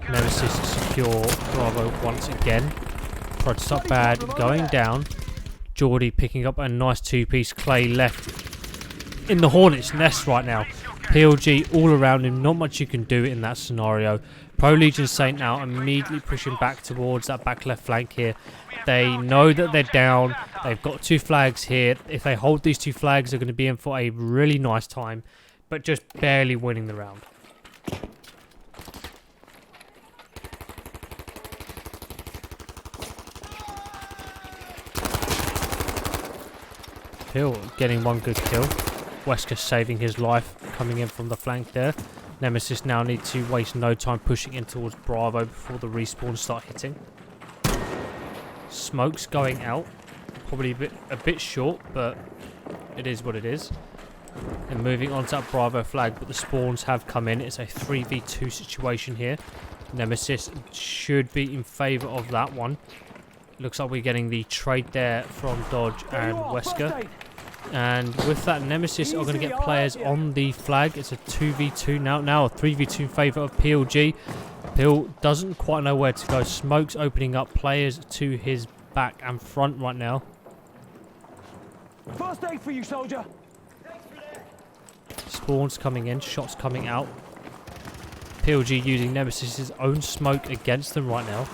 Nemesis secure Bravo once again. Tried to stop Bad going down. Geordie picking up a nice 2-piece. Clay left in the Hornet's nest right now. PLG all around him. Not much you can do in that scenario. ProLegion Saint now immediately pushing back towards that back left flank here. They know that they're down. They've got 2 flags here. If they hold these 2 flags, they're going to be in for a really nice time, but just barely winning the round. Hill getting one good kill. Wesker saving his life, coming in from the flank there. Nemesis now need to waste no time pushing in towards Bravo before the respawns start hitting. Smoke's going out. Probably a bit short, but it is what it is. And moving on to that Bravo flag, but the spawns have come in. It's a 3v2 situation here. Nemesis should be in favour of that one. Looks like we're getting the trade there from Dodge and Wesker. And with that, Nemesis are going to get players on the flag. It's a 2v2 now. Now a 3v2 in favour of PLG. Pil doesn't quite know where to go. Smoke's opening up players to his back and front right now. First aid for you, soldier. Spawns coming in, shots coming out. PLG using Nemesis's own smoke against them right now.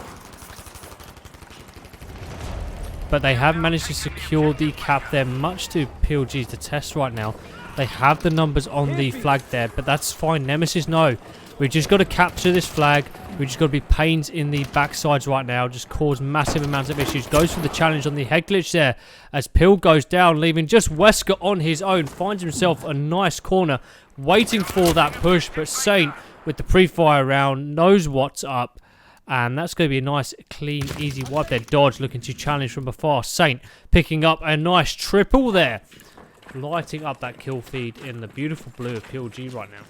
But they have managed to secure the cap there, much to PLG's detest right now. They have the numbers on the flag there, but that's fine. Nemesis, no. We've just got to capture this flag. We've just got to be pains in the backsides right now. Just cause massive amounts of issues. Goes for the challenge on the head glitch there as Pil goes down, leaving just Wesker on his own. Finds himself a nice corner, waiting for that push. But Saint, with the pre-fire round, knows what's up. And that's going to be a nice, clean, easy wipe there. Dodge looking to challenge from afar. Saint picking up a nice triple there. Lighting up that kill feed in the beautiful blue of PLG right now.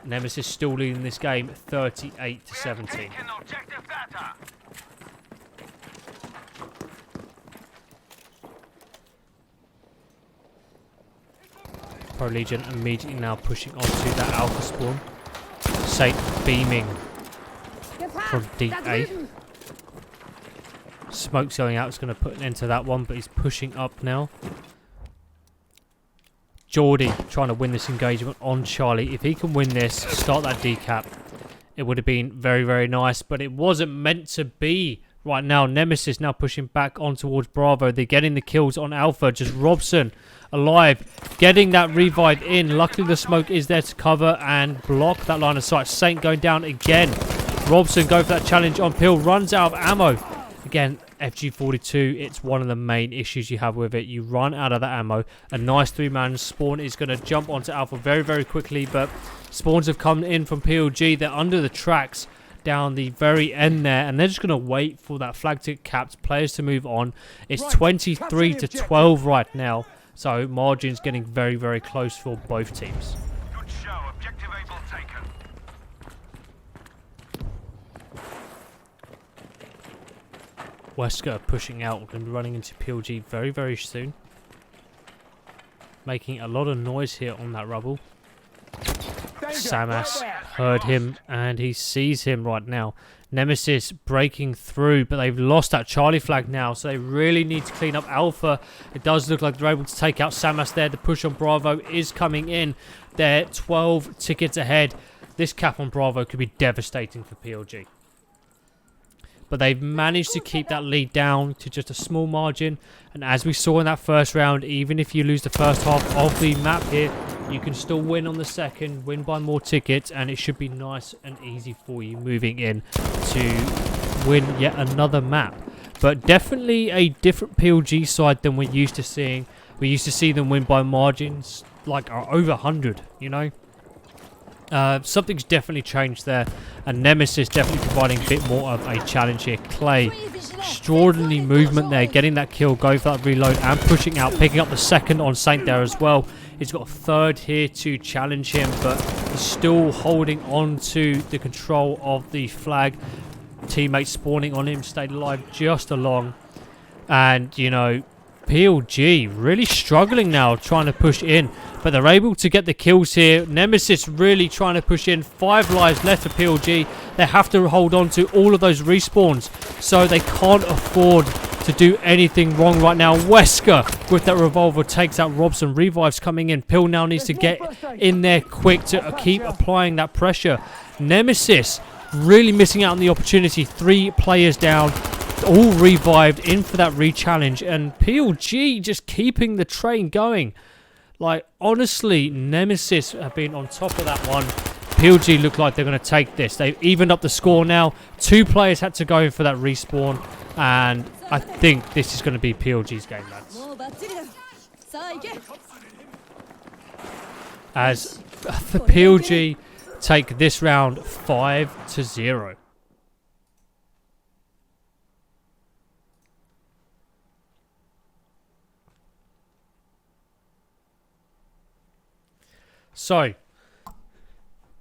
Nemesis still leading this game 38-17. ProLegion immediately now pushing onto that alpha spawn. Saint beaming from D8. Smoke's going out. It's going to put an end to that one, but he's pushing up now. Geordie trying to win this engagement on Charlie. If he can win this, start that decap, it would have been very, very nice, but it wasn't meant to be. Right now, Nemesis now pushing back on towards Bravo. They're getting the kills on Alpha. Just Robson alive, getting that revive in. Luckily, the smoke is there to cover and block that line of sight. Saint going down again. Robson going for that challenge on Pil. Runs out of ammo. Again, FG42, it's one of the main issues you have with it. You run out of that ammo. A nice 3-man spawn is going to jump onto Alpha very, very quickly, but spawns have come in from PLG. They're under the tracks down the very end there, and they're just going to wait for that flag to get capped, players to move on. It's 23-12 right now. So margins getting very, very close for both teams. Good show. Objective able taken. Wesker pushing out. We're going to be running into PLG very, very soon. Making a lot of noise here on that rubble. Samas heard him and he sees him right now. Nemesis breaking through, but they've lost that Charlie flag now, so they really need to clean up Alpha. It does look like they're able to take out Samas there. The push on Bravo is coming in. They're 12 tickets ahead. This cap on Bravo could be devastating for PLG. But they've managed to keep that lead down to just a small margin. And as we saw in that first round, even if you lose the first half of the map here, you can still win on the second, win by more tickets, and it should be nice and easy for you moving in to win yet another map. But definitely a different PLG side than we're used to seeing. We used to see them win by margins like over 100, you know. Something's definitely changed there, and Nemesis definitely providing a bit more of a challenge here. Clay, extraordinary movement there, getting that kill, going for that reload and pushing out, picking up the second on Saint there as well. He's got a third here to challenge him, but he's still holding on to the control of the flag. Teammates spawning on him, stayed alive just along, and you know, PLG really struggling now trying to push in, but they're able to get the kills here. Nemesis really trying to push in. 5 lives left for PLG. They have to hold on to all of those respawns, so they can't afford to do anything wrong right now. Wesker with that revolver takes out Robson. Revives coming in. Pill now needs to get in there quick to keep applying that pressure. Nemesis really missing out on the opportunity. 3 players down, all revived, in for that re-challenge, and PLG just keeping the train going. Like, honestly, Nemesis have been on top of that one. PLG look like they're going to take this. They've evened up the score now. 2 players had to go in for that respawn, and I think this is going to be PLG's game, lads. As the PLG take this round 5-0. So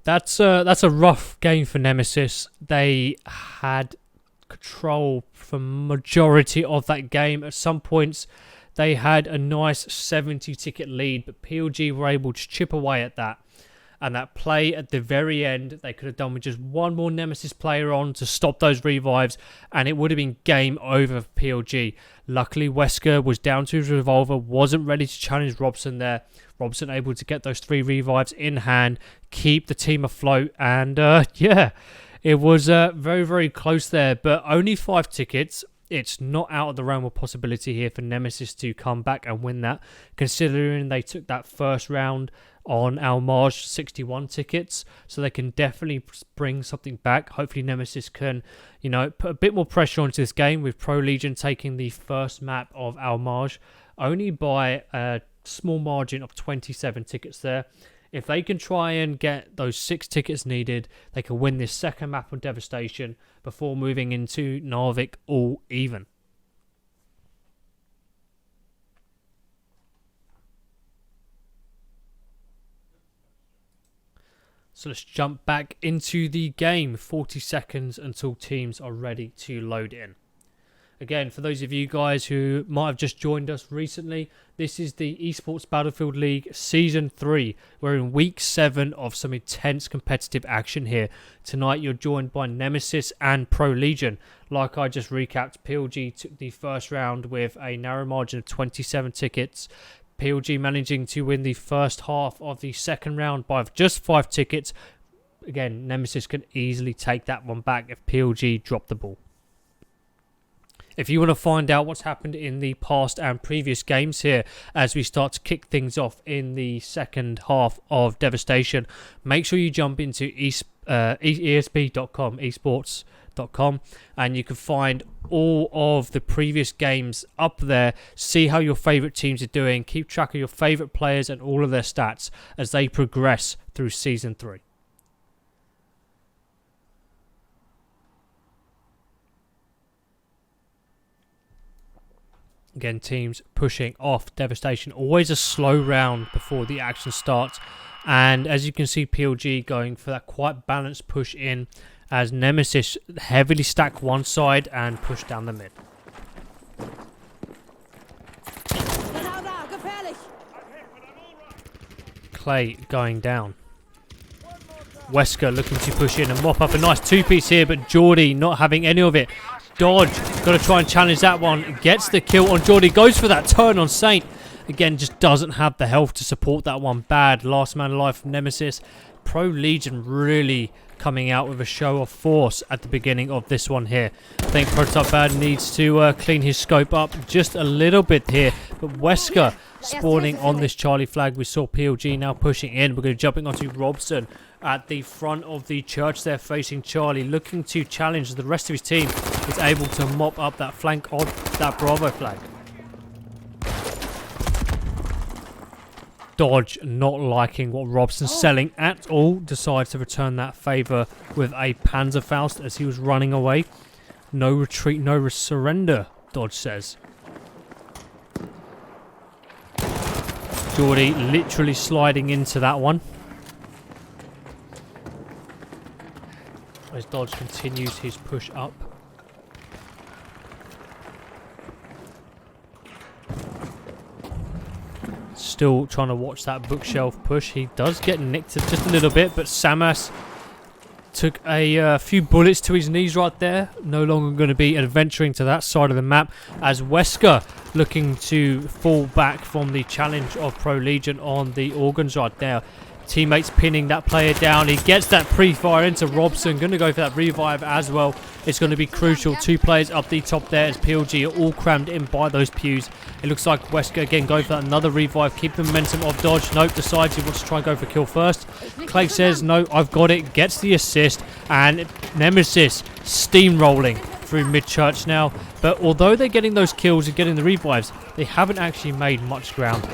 that's a rough game for Nemesis. They had control for majority of that game. At some points, they had a nice 70 ticket lead, but PLG were able to chip away at that. And that play at the very end, they could have done with just one more Nemesis player on to stop those revives, and it would have been game over for PLG. Luckily, Wesker was down to his revolver, wasn't ready to challenge Robson there. Robson able to get those 3 revives in hand, keep the team afloat, and yeah, it was very, very close there, but only 5 tickets. It's not out of the realm of possibility here for Nemesis to come back and win that, considering they took that first round on Al Marj 61 tickets, so they can definitely bring something back. Hopefully Nemesis can, you know, put a bit more pressure onto this game, with ProLegion taking the first map of Al Marj only by a small margin of 27 tickets there. If they can try and get those 6 tickets needed, they can win this second map on Devastation before moving into Narvik all even. So let's jump back into the game. 40 seconds until teams are ready to load in. Again, for those of you guys who might have just joined us recently, this is the Esports Battlefield League Season 3. We're in Week 7 of some intense competitive action here. Tonight you're joined by Nemesis and ProLegion. Like I just recapped, PLG took the first round with a narrow margin of 27 tickets. PLG managing to win the first half of the second round by just 5 tickets. Again, Nemesis can easily take that one back if PLG drop the ball. If you want to find out what's happened in the past and previous games here as we start to kick things off in the second half of Devastation, make sure you jump into ESB.com, esports.com, and you can find all of the previous games up there. See how your favourite teams are doing. Keep track of your favourite players and all of their stats as they progress through Season 3. Again, teams pushing off. Devastation, always a slow round before the action starts. And as you can see, PLG going for that quite balanced push in as Nemesis heavily stack one side and push down the mid. Clay going down. Wesker looking to push in and mop up a nice two-piece here, but Geordie not having any of it. Dodge, got to try and challenge that one. Gets the kill on Geordie, goes for that turn on Saint. Again, just doesn't have the health to support that one. Bad last man alive from Nemesis. ProLegion really coming out with a show of force at the beginning of this one here. I think Prototype Bad needs to clean his scope up just a little bit here. But Wesker spawning on this Charlie flag. We saw PLG now pushing in. We're going to be jumping onto Robson at the front of the church there facing Charlie, looking to challenge the rest of his team. Is able to mop up that flank on that Bravo flag. Dodge not liking what Robson's selling at all, decides to return that favour with a Panzerfaust as he was running away. No retreat, no surrender, Dodge says. Geordie literally sliding into that one. As Dodge continues his push up. Still trying to watch that bookshelf push. He does get nicked just a little bit, but Samas took a few bullets to his knees right there. No longer going to be adventuring to that side of the map as Wesker looking to fall back from the challenge of ProLegion on the organs right there. Teammates pinning that player down. He gets that pre-fire into Robson. Going to go for that revive as well. It's going to be crucial. Two players up the top there as PLG are all crammed in by those pews. It looks like Wesker again going for another revive. Keep the momentum of Dodge. Nope, decides he wants to try and go for kill first. Clay says, no, I've got it. Gets the assist. And Nemesis steamrolling through mid-church now. But although they're getting those kills and getting the revives, they haven't actually made much ground.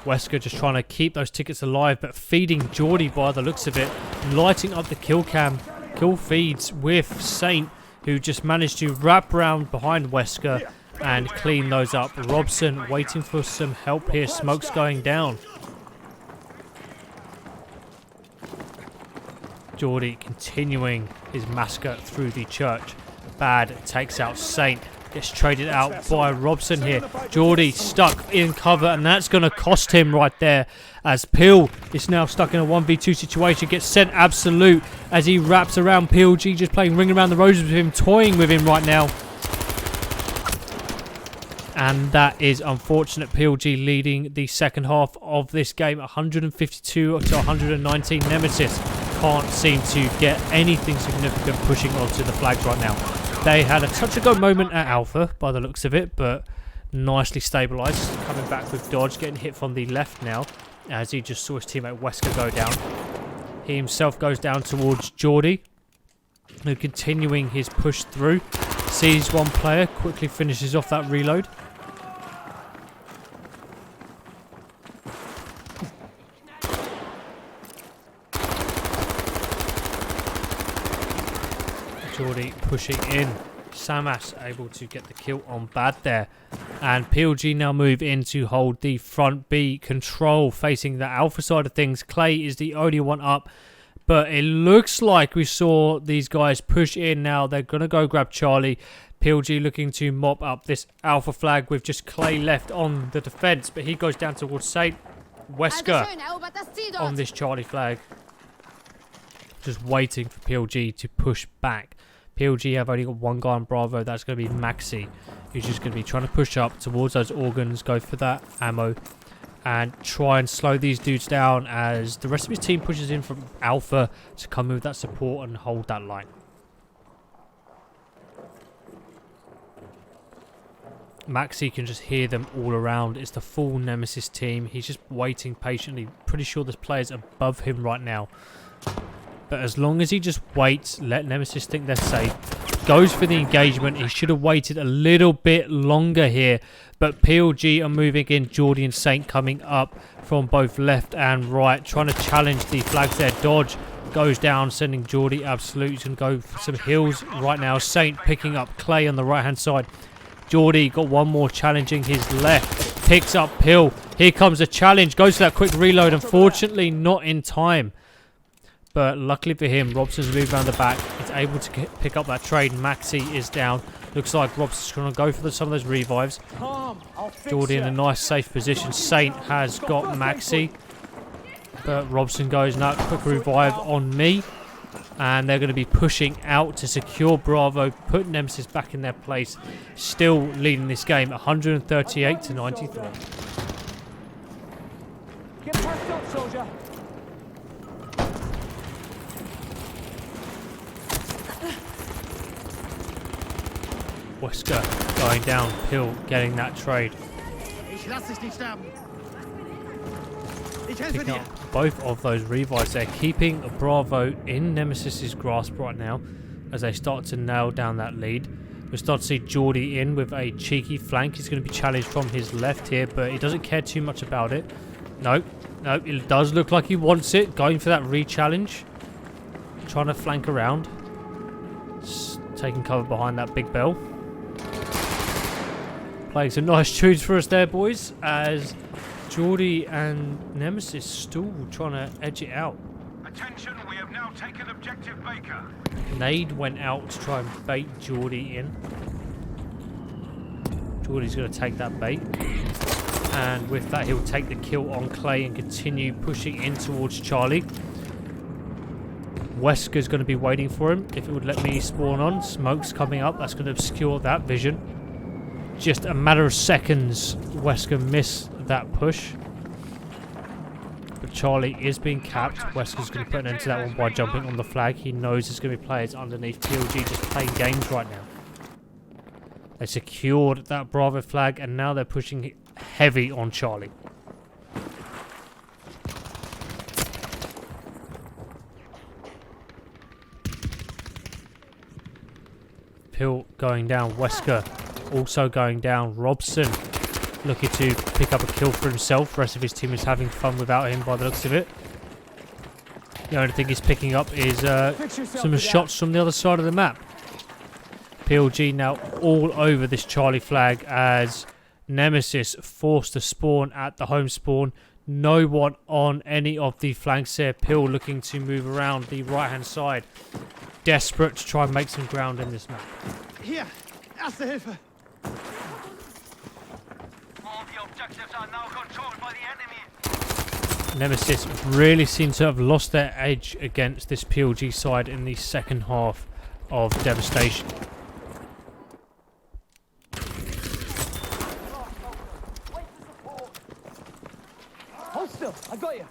Wesker just trying to keep those tickets alive, but feeding Geordie by the looks of it. Lighting up the kill cam. Kill feeds with Saint, who just managed to wrap around behind Wesker and clean those up. Robson waiting for some help here. Smoke's going down. Geordie continuing his massacre through the church. Bad takes out Saint. Gets traded out by Robson here. Geordie stuck in cover, and that's going to cost him right there as Pill is now stuck in a 1v2 situation. Gets sent absolute as he wraps around PLG, just playing ring around the roses with him, toying with him right now. And that is unfortunate. PLG leading the second half of this game, 152 to 119. Nemesis can't seem to get anything significant pushing onto the flags right now. They had a touch-and-go moment at Alpha, by the looks of it, but nicely stabilised. Coming back with Dodge, getting hit from the left now, as he just saw his teammate Wesker go down. He himself goes down towards Geordie, who continuing his push through. Sees one player, quickly finishes off that reload. Geordie pushing in. Samas able to get the kill on Bad there. And PLG now move in to hold the front B control facing the Alpha side of things. Clay is the only one up. But it looks like we saw these guys push in now. They're going to go grab Charlie. PLG looking to mop up this Alpha flag with just Clay left on the defense. But he goes down towards Saint. Wesker on this Charlie flag. Just waiting for PLG to push back. PLG have only got one guy on Bravo. That's going to be Maxi, who's just going to be trying to push up towards those organs, go for that ammo, and try and slow these dudes down as the rest of his team pushes in from Alpha to come with that support and hold that line. Maxi can just hear them all around. It's the full Nemesis team. He's just waiting patiently. Pretty sure there's players above him right now. But as long as he just waits, let Nemesis think they're safe. Goes for the engagement. He should have waited a little bit longer here. But PLG are moving in. Geordie and Saint coming up from both left and right. Trying to challenge the flags there. Dodge goes down, sending Geordie absolute. He's going to go for some heals right now. Saint picking up Clay on the right-hand side. Geordie got one more challenging his left. Picks up Pill. Here comes a challenge. Goes for that quick reload. Unfortunately, not in time. But luckily for him, Robson's moved around the back. He's able to pick up that trade. Maxi is down. Looks like Robson's going to go for some of those revives. Geordie in a nice safe position. Saint has got Maxi. But Robson goes, no, quick revive on me. And they're going to be pushing out to secure Bravo. Put Nemesis back in their place. Still leading this game 138 to 93. Get pressed up, soldier. Wesker going down, Pill getting that trade. Picking up both of those revives. They're keeping Bravo in Nemesis's grasp right now as they start to nail down that lead. We start to see Geordie in with a cheeky flank. He's going to be challenged from his left here, but he doesn't care too much about it. Nope, it does look like he wants it. Going for that re-challenge. Trying to flank around. Taking cover behind that big bell. Playing some nice tunes for us there, boys, as Geordie and Nemesis still trying to edge it out. Attention, we have now taken objective Baker. Nade went out to try and bait Geordie in. Geordie's going to take that bait. And with that, he'll take the kill on Clay and continue pushing in towards Charlie. Wesker's going to be waiting for him. If it would let me spawn on. Smoke's coming up. That's going to obscure that vision. Just a matter of seconds, Wesker missed that push. But Charlie is being capped. Wesker's going to put an end to that one by jumping on the flag. He knows there's going to be players underneath. PLG just playing games right now. They secured that Bravo flag and now they're pushing heavy on Charlie. Pill going down. Wesker also going down. Robson looking to pick up a kill for himself. The rest of his team is having fun without him by the looks of it. The only thing he's picking up is some shots from the other side of the map. PLG now all over this Charlie flag as Nemesis forced to spawn at the home spawn. No one on any of the flanks here. Pill looking to move around the right hand side. Desperate to try and make some ground in this map. Here, Erste Hilfe. All the objectives are now controlled by the enemy. Nemesis really seem to have lost their edge against this PLG side in the second half of Devastation. Hold still, I got you.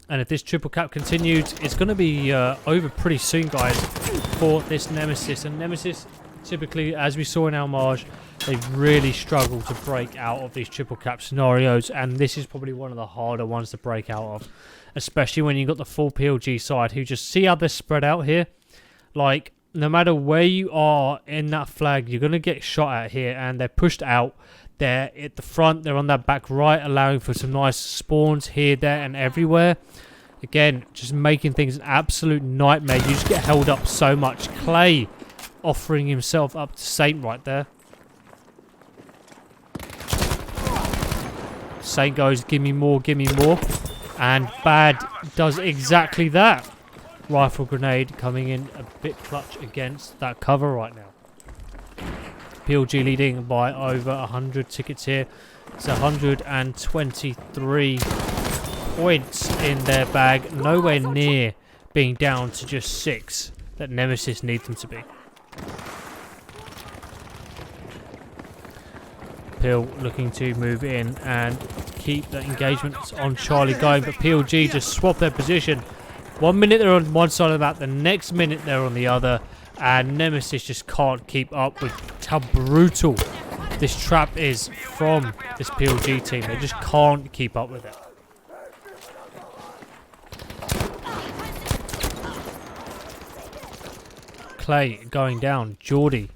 And if this triple cap continues, it's going to be over pretty soon, guys, for this Nemesis. And Nemesis, typically, as we saw in Almage, they've really struggled to break out of these triple cap scenarios. And this is probably one of the harder ones to break out of. Especially when you've got the full PLG side, who just see how they're spread out here. Like, no matter where you are in that flag, you're going to get shot at here. And they're pushed out. They're at the front, they're on that back right, allowing for some nice spawns here, there, and everywhere. Again, just making things an absolute nightmare. You just get held up so much. Clay offering himself up to Saint right there. Saint goes, give me more, give me more. And Bad does exactly that. Rifle grenade coming in a bit clutch against that cover right now. PLG leading by over 100 tickets here. It's 123 points in their bag. Nowhere near being down to just 6 that Nemesis need them to be. Pill looking to move in and keep the engagement on Charlie going. But PLG just swap their position. 1 minute they're on one side of the map. The next minute they're on the other. And Nemesis just can't keep up with how brutal this trap is from this PLG team. They just can't keep up with it. Clay going down. Geordie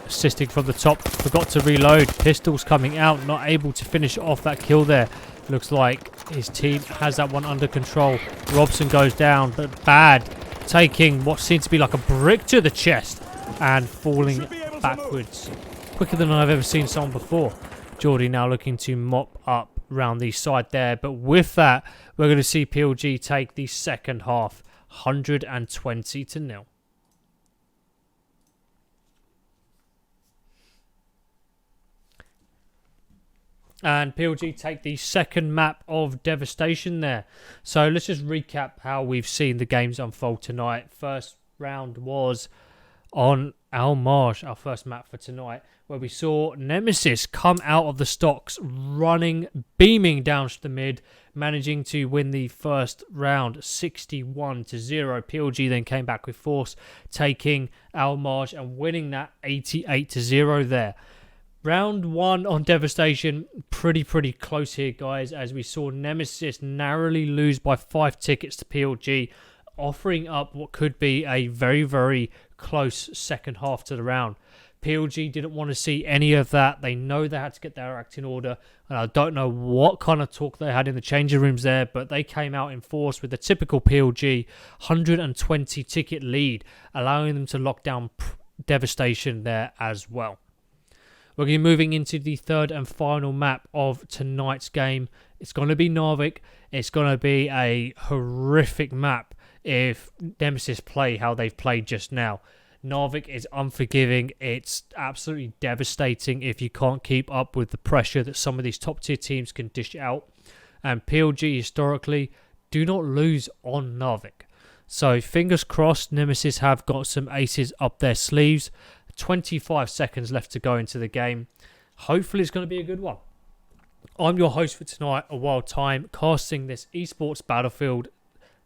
assisting from the top. Forgot to reload. Pistols coming out. Not able to finish off that kill there. Looks like his team has that one under control. Robson goes down, but Bad taking what seems to be like a brick to the chest and falling backwards quicker than I've ever seen someone before. Geordie now looking to mop up round the side there, but with that we're going to see PLG take the second half 120-0. And PLG take the second map of Devastation there. So let's just recap how we've seen the games unfold tonight. First round was on Al Marsh, our first map for tonight, where we saw Nemesis come out of the stocks, running, beaming down the mid, managing to win the first round 61-0. PLG then came back with force, taking Al Marsh and winning that 88-0 there. Round 1 on Devastation, pretty close here, guys, as we saw Nemesis narrowly lose by 5 tickets to PLG, offering up what could be a very close second half to the round. PLG didn't want to see any of that. They know they had to get their act in order, and I don't know what kind of talk they had in the changing rooms there, but they came out in force with the typical PLG 120 ticket lead, allowing them to lock down Devastation there as well. We're going to be moving into the third and final map of tonight's game. It's going to be Narvik. It's going to be a horrific map if Nemesis play how they've played just now. Narvik is unforgiving. It's absolutely devastating if you can't keep up with the pressure that some of these top tier teams can dish out. And PLG historically do not lose on Narvik. So fingers crossed Nemesis have got some aces up their sleeves. 25 seconds left to go into the game. Hopefully it's going to be a good one. I'm your host for tonight, A Wild Time, casting this Esports Battlefield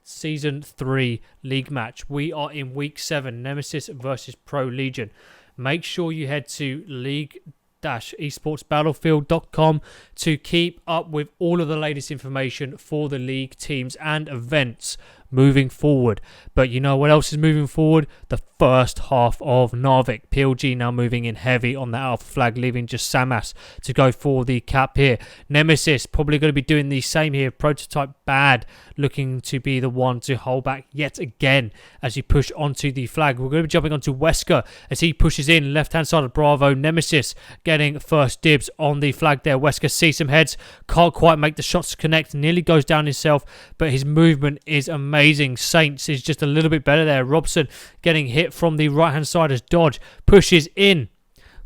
Season 3 League match. We are in Week 7, Nemesis versus ProLegion. Make sure you head to league-esportsbattlefield.com to keep up with all of the latest information for the league, teams and events moving forward. But you know what else is moving forward? The first half of Narvik. PLG now moving in heavy on the alpha flag, leaving just Samas to go for the cap here. Nemesis probably going to be doing the same here. Prototype Bad looking to be the one to hold back yet again as he push onto the flag. We're going to be jumping onto Wesker as he pushes in left hand side of Bravo. Nemesis getting first dibs on the flag there. Wesker sees some heads, can't quite make the shots to connect, nearly goes down himself, but his movement is amazing. Saints is just a little bit better there. Robson getting hit from the right hand side as Dodge pushes in.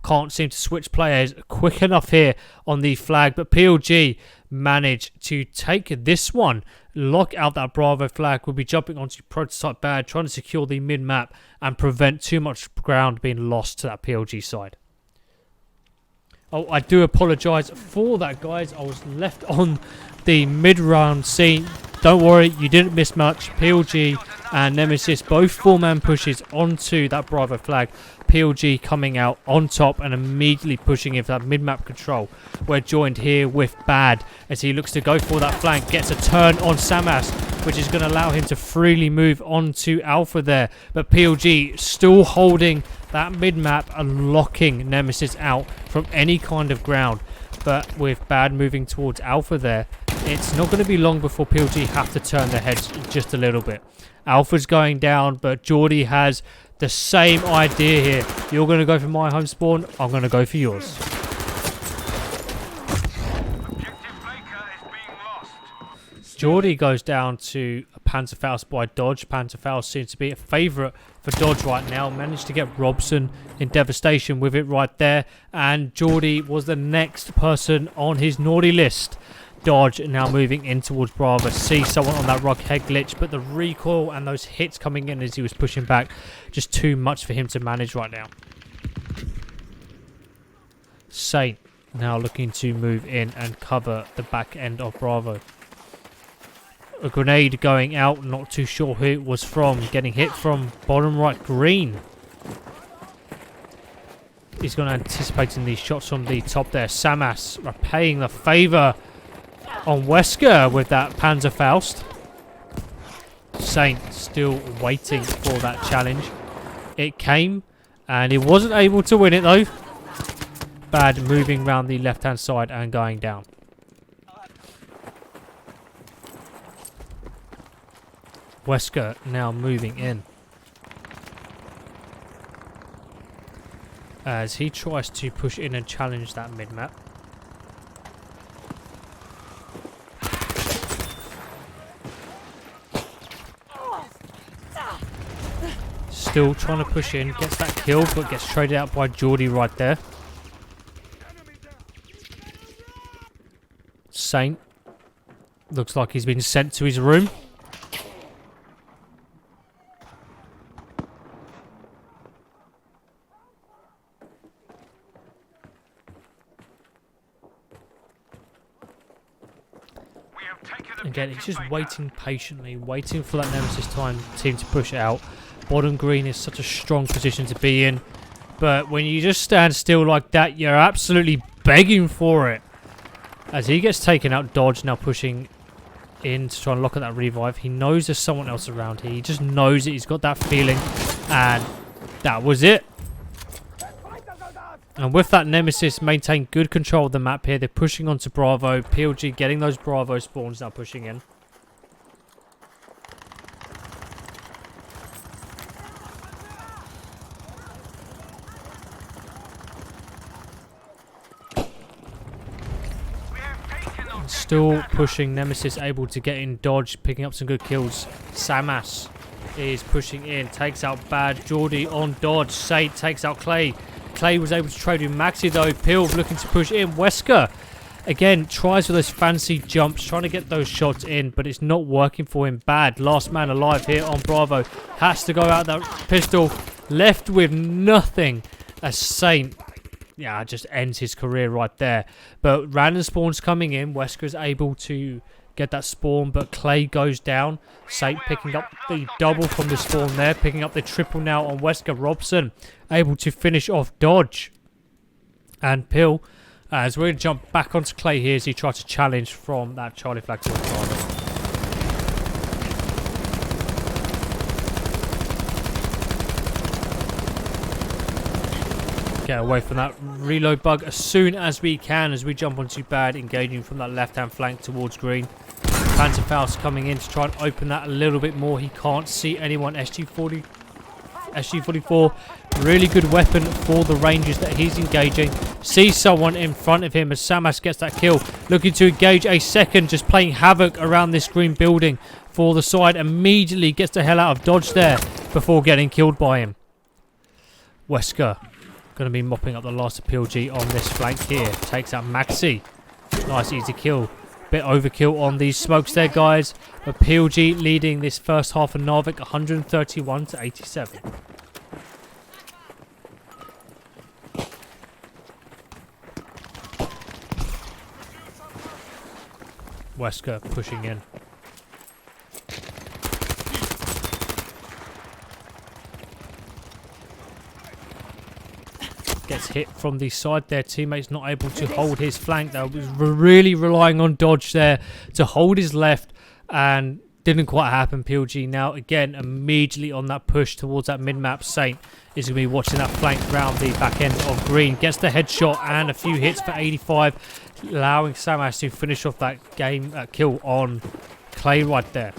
Can't seem to switch players quick enough here on the flag, but PLG managed to take this one, lock out that Bravo flag. We'll be jumping onto Prototype Bad, trying to secure the mid map and prevent too much ground being lost to that PLG side. Oh, I do apologise for that, guys. I was left on the mid-round scene. Don't worry, you didn't miss much. PLG and Nemesis, both four-man pushes onto that Bravo flag. PLG coming out on top and immediately pushing in for that mid-map control. We're joined here with Bad as he looks to go for that flank. Gets a turn on Samas, which is going to allow him to freely move on to Alpha there. But PLG still holding that mid-map and locking Nemesis out from any kind of ground. But with Bad moving towards Alpha there, it's not going to be long before PLG have to turn their heads just a little bit. Alpha's going down, but Geordie has the same idea here. You're going to go for my home spawn, I'm going to go for yours. Geordie goes down to a Panzerfaust by Dodge. Panzerfaust seems to be a favourite for Dodge right now. Managed to get Robson in Devastation with it right there. And Geordie was the next person on his naughty list. Dodge now moving in towards Bravo. See someone on that rock head glitch, but the recoil and those hits coming in as he was pushing back, just too much for him to manage right now. Saint now looking to move in and cover the back end of Bravo. A grenade going out, not too sure who it was from, getting hit from bottom right green. He's going to anticipating these shots from the top there. Samas repaying the favour on Wesker with that Panzerfaust. Saint still waiting for that challenge. It came and he wasn't able to win it though. Bad moving around the left hand side and going down. Wesker now moving in. As he tries to push in and challenge that mid-map. Still trying to push in, gets that kill, but gets traded out by Geordie right there. Saint looks like he's been sent to his room. Again, he's just waiting patiently, waiting for that Nemesis team to push out. Bottom green is such a strong position to be in, but when you just stand still like that, you're absolutely begging for it. As he gets taken out, Dodge now pushing in to try and lock at that revive. He knows there's someone else around here. He just knows it. He's got that feeling, and that was it. And with that, Nemesis maintain good control of the map here. They're pushing onto Bravo. PLG getting those Bravo spawns now pushing in. Still pushing. Nemesis able to get in Dodge, picking up some good kills. Samas is pushing in, takes out Bad. Geordie on Dodge. Saint takes out Clay. Clay was able to trade with Maxi though. Pilv looking to push in. Wesker again tries with those fancy jumps, trying to get those shots in, but it's not working for him. Bad, last man alive here on Bravo, has to go out that pistol, left with nothing as Saint, yeah, just ends his career right there. But random spawns coming in. Wesker's able to get that spawn, but Clay goes down. Saint picking up the double from the spawn there, picking up the triple now on Wesker. Robson able to finish off Dodge and Pill. As we're going to jump back onto Clay here as he tries to challenge from that Charlie flag to the target. Get away from that reload bug as soon as we can, as we jump onto Bad, engaging from that left-hand flank towards green. Panzerfaust coming in to try and open that a little bit more. He can't see anyone. SG-44, really good weapon for the ranges that he's engaging. Sees someone in front of him as Samas gets that kill. Looking to engage a second, just playing havoc around this green building for the side. Immediately gets the hell out of Dodge there before getting killed by him. Wesker going to be mopping up the last of PLG on this flank here. Takes out Maxi. Nice easy kill. Bit overkill on these smokes there, guys. But PLG leading this first half of Narvik 131 to 87. Wesker pushing in. Gets hit from the side there. Teammates not able to hold his flank. That was really relying on Dodge there to hold his left, and didn't quite happen. PLG now again immediately on that push towards that mid-map. Saint is going to be watching that flank round the back end of green. Gets the headshot and a few hits for 85, allowing Samas to finish off that game kill on Clay right there.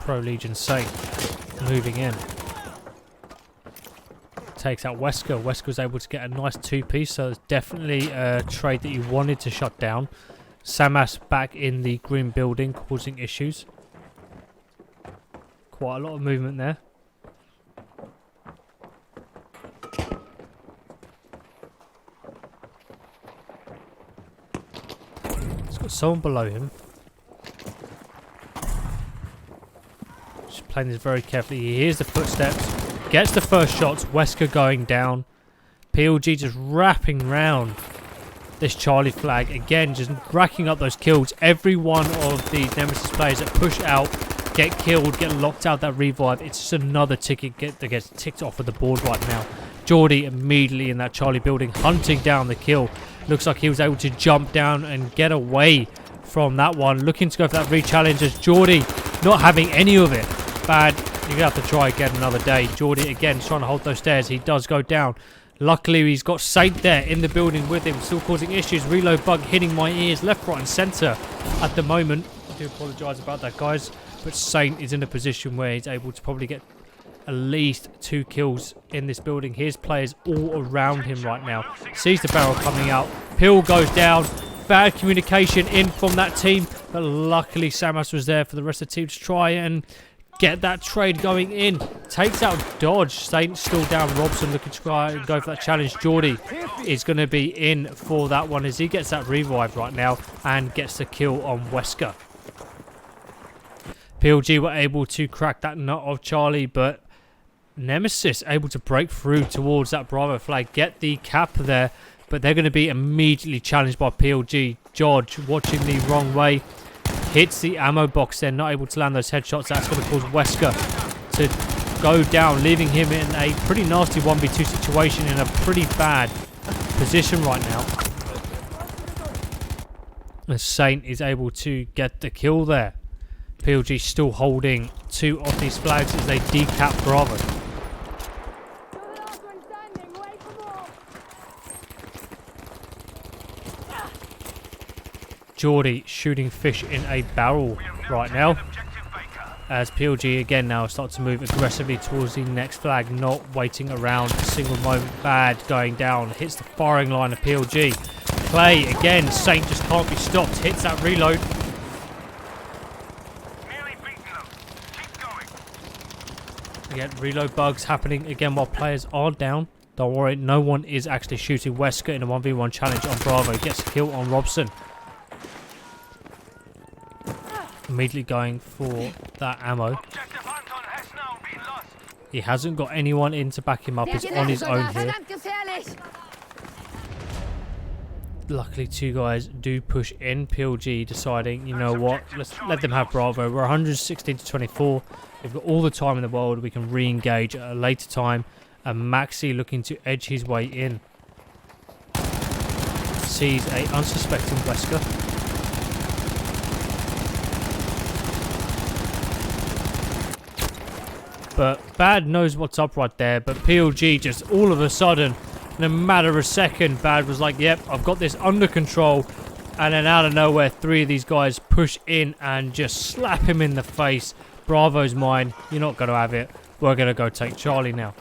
ProLegion Saint moving in. Takes out Wesker. Wesker was able to get a nice two-piece, so it's definitely a trade that you wanted to shut down. Samas back in the green building, causing issues. Quite a lot of movement there. He's got someone below him. Playing this very carefully. He hears the footsteps, gets the first shots. Wesker going down. PLG just wrapping round this Charlie flag again, just racking up those kills. Every one of the Nemesis players that push out, get killed, get locked out that revive. It's just another ticket that gets ticked off of the board right now. Geordie immediately in that Charlie building, hunting down the kill. Looks like he was able to jump down and get away from that one. Looking to go for that re-challenge as Geordie not having any of it. Bad, you're going to have to try again another day. Geordie again trying to hold those stairs. He does go down. Luckily, he's got Saint there in the building with him, still causing issues. Reload bug hitting my ears left, right and centre at the moment. I do apologise about that, guys. But Saint is in a position where he's able to probably get at least 2 kills in this building. Here's players all around him right now. Sees the barrel coming out. Pill goes down. Bad communication in from that team. But luckily, Samas was there for the rest of the team to try and get that trade going in. Takes out Dodge. Saint still down. Robson looking to try and go for that challenge. Geordie is going to be in for that one as he gets that revive right now and gets the kill on Wesker. PLG were able to crack that nut of Charlie, but Nemesis able to break through towards that Bravo flag, get the cap there, but they're going to be immediately challenged by PLG. George watching the wrong way. Hits the ammo box there, not able to land those headshots. That's going to cause Wesker to go down, leaving him in a pretty nasty 1v2 situation in a pretty bad position right now. As Saint is able to get the kill there. PLG still holding 2 of these flags as they decap Bravo. Geordie shooting fish in a barrel right now. As PLG again now start to move aggressively towards the next flag, not waiting around a single moment. Bad going down, hits the firing line of PLG. Play again, Saint just can't be stopped, hits that reload. Again, reload bugs happening again while players are down. Don't worry, no one is actually shooting. Wesker in a 1v1 challenge on Bravo. Gets a kill on Robson. Immediately going for that ammo. He hasn't got anyone in to back him up. He's on his own here. Luckily, 2 guys do push in. PLG deciding, you know what, let's let them have Bravo. We're 116 to 24. We've got all the time in the world. We can re-engage at a later time. And Maxi looking to edge his way in. Sees a unsuspecting Wesker. But Bad knows what's up right there. But PLG just all of a sudden, in a matter of a second, Bad was like, yep, I've got this under control. And then out of nowhere, 3 of these guys push in and just slap him in the face. Bravo's mine. You're not going to have it. We're going to go take Charlie now.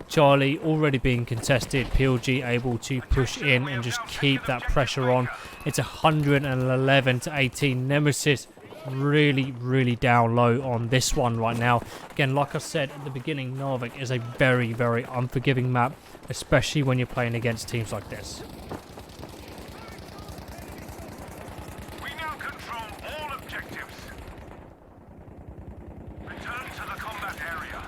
Charlie already being contested. PLG able to push in and just keep that pressure on. It's 111 to 18. Nemesis really, really down low on this one right now. Again, like I said at the beginning, Narvik is a very, very unforgiving map, especially when you're playing against teams like this. We now control all objectives. Return to the combat area.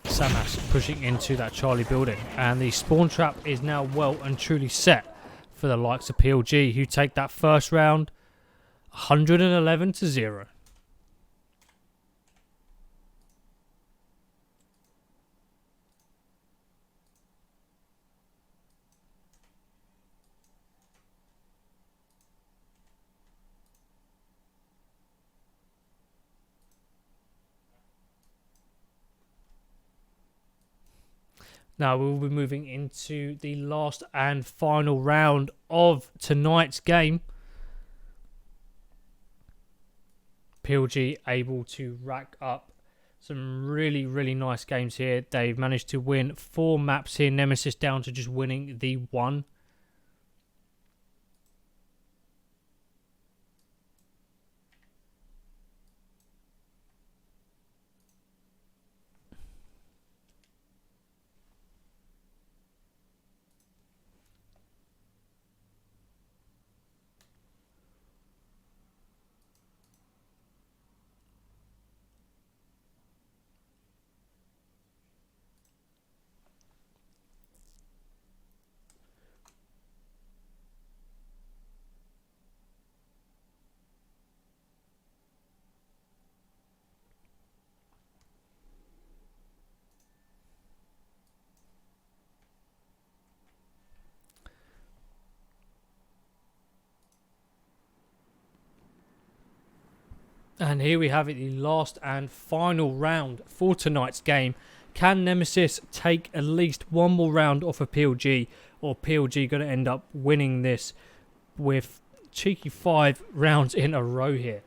Samas pushing into that Charlie building, and the spawn trap is now well and truly set for the likes of PLG, who take that first round 111 to 0. Now we'll be moving into the last and final round of tonight's game. PLG able to rack up some really, really nice games here. They've managed to win 4 maps here. Nemesis down to just winning the 1. And here we have it, the last and final round for tonight's game. Can Nemesis take at least one more round off of PLG, or PLG going to end up winning this with cheeky 5 rounds in a row here?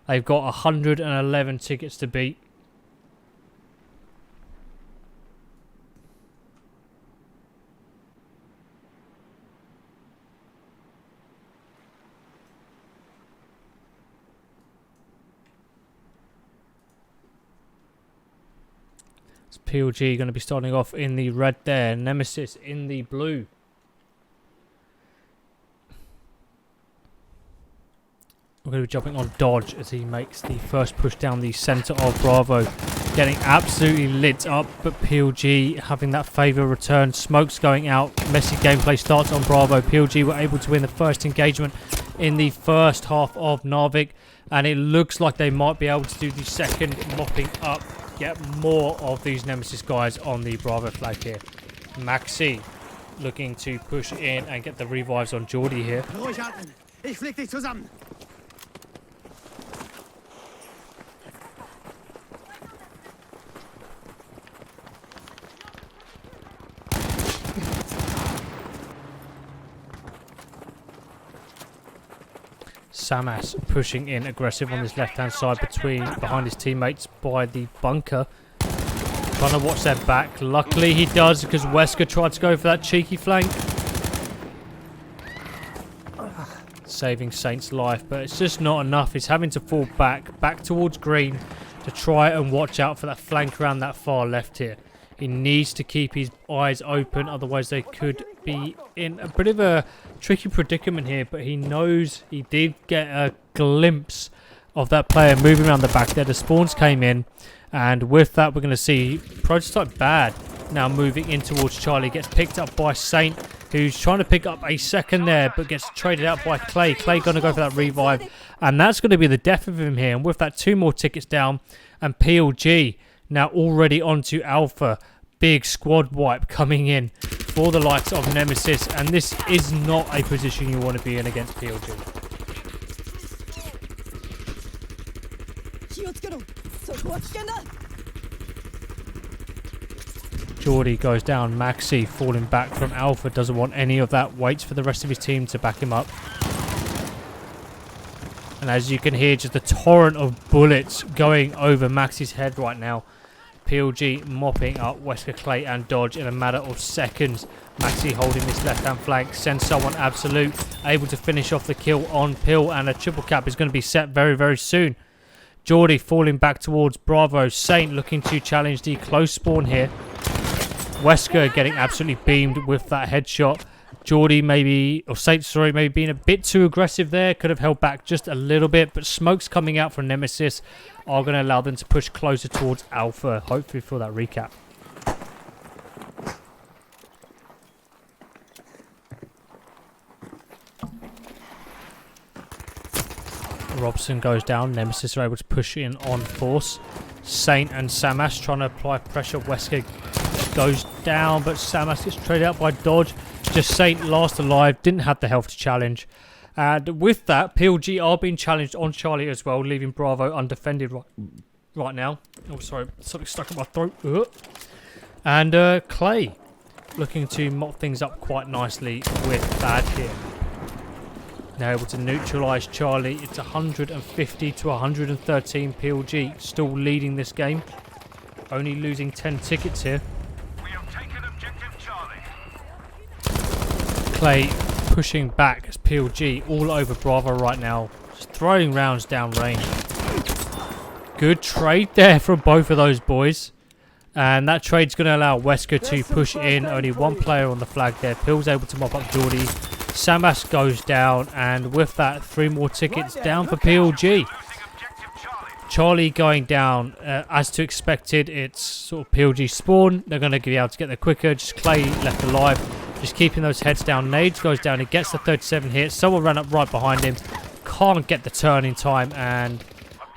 They've got 111 tickets to beat. PLG going to be starting off in the red there. Nemesis in the blue. We're going to be jumping on Dodge as he makes the first push down the centre of Bravo. Getting absolutely lit up, but PLG having that favour return. Smoke's going out. Messy gameplay starts on Bravo. PLG were able to win the first engagement in the first half of Narvik. And it looks like they might be able to do the second, mopping up. Get more of these Nemesis guys on the Bravo flag here. Maxi looking to push in and get the revives on Geordie here. Ruhig atmen. Ich flick dich zusammen. Samas pushing in aggressive on his left hand side behind his teammates by the bunker. Trying to watch their back. Luckily he does, because Wesker tried to go for that cheeky flank. Saving Saint's life, but it's just not enough. He's having to fall back towards green to try and watch out for that flank around that far left here. He needs to keep his eyes open, otherwise they could be in a bit of a tricky predicament here. But he knows he did get a glimpse of that player moving around the back there. The spawns came in, and with that we're going to see Prototype Bad now moving in towards Charlie. Gets picked up by Saint, who's trying to pick up a second there, but gets traded out by Clay. Clay going to go for that revive, and that's going to be the death of him here. And with that, 2 more tickets down, and PLG now already onto Alpha. Big squad wipe coming in for the likes of Nemesis, and this is not a position you want to be in against PLG. Geordie goes down. Maxi falling back from Alpha, doesn't want any of that, waits for the rest of his team to back him up. And as you can hear, just a torrent of bullets going over Maxi's head right now. PLG mopping up Wesker, Clay and Dodge in a matter of seconds. Maxi holding this left hand flank, sends someone absolute, able to finish off the kill on Pill, and a triple cap is going to be set very, very soon. Geordie falling back towards Bravo. Saint looking to challenge the close spawn here. Wesker getting absolutely beamed with that headshot. Geordie Saint maybe being a bit too aggressive there. Could have held back just a little bit, but smokes coming out from Nemesis are going to allow them to push closer towards Alpha, hopefully for that recap. Robson goes down. Nemesis are able to push in on force. Saint and Samas trying to apply pressure. Wesker goes down, but Samas gets traded out by Dodge. Just Saint last alive, didn't have the health to challenge. And with that, PLG are being challenged on Charlie as well, leaving Bravo undefended right now. Oh, sorry, something stuck in my throat. And Clay looking to mop things up quite nicely with Bad here. Now able to neutralise Charlie. It's 150 to 113. PLG still leading this game. Only losing 10 tickets here. We have taken objective Charlie. Clay pushing back as PLG all over Bravo right now. Just throwing rounds down range. Good trade there from both of those boys. And that trade's going to allow Wesker to push in. Only one player on the flag there. Pill's able to mop up Geordie. Samas goes down. And with that, 3 more tickets down for PLG. Charlie going down. As to expected, it's sort of PLG spawn. They're going to be able to get there quicker. Just Clay left alive. Just keeping those heads down. Nades goes down. He gets the 37 hit. Someone ran up right behind him. Can't get the turn in time. And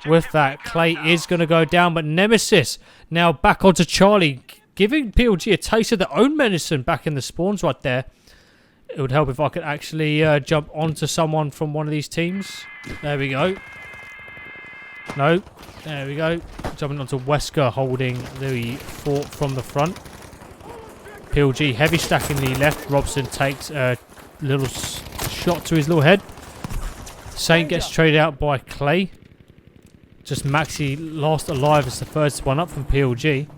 with that, Clay is going to go down. But Nemesis now back onto Charlie, giving PLG a taste of their own medicine back in the spawns right there. It would help if I could actually jump onto someone from one of these teams. There we go. No. There we go. Jumping onto Wesker, holding the fort from the front. PLG heavy stacking the left. Robson takes a little shot to his little head. Saint gets traded out by Clay. Just Maxi last alive as the first one up from PLG.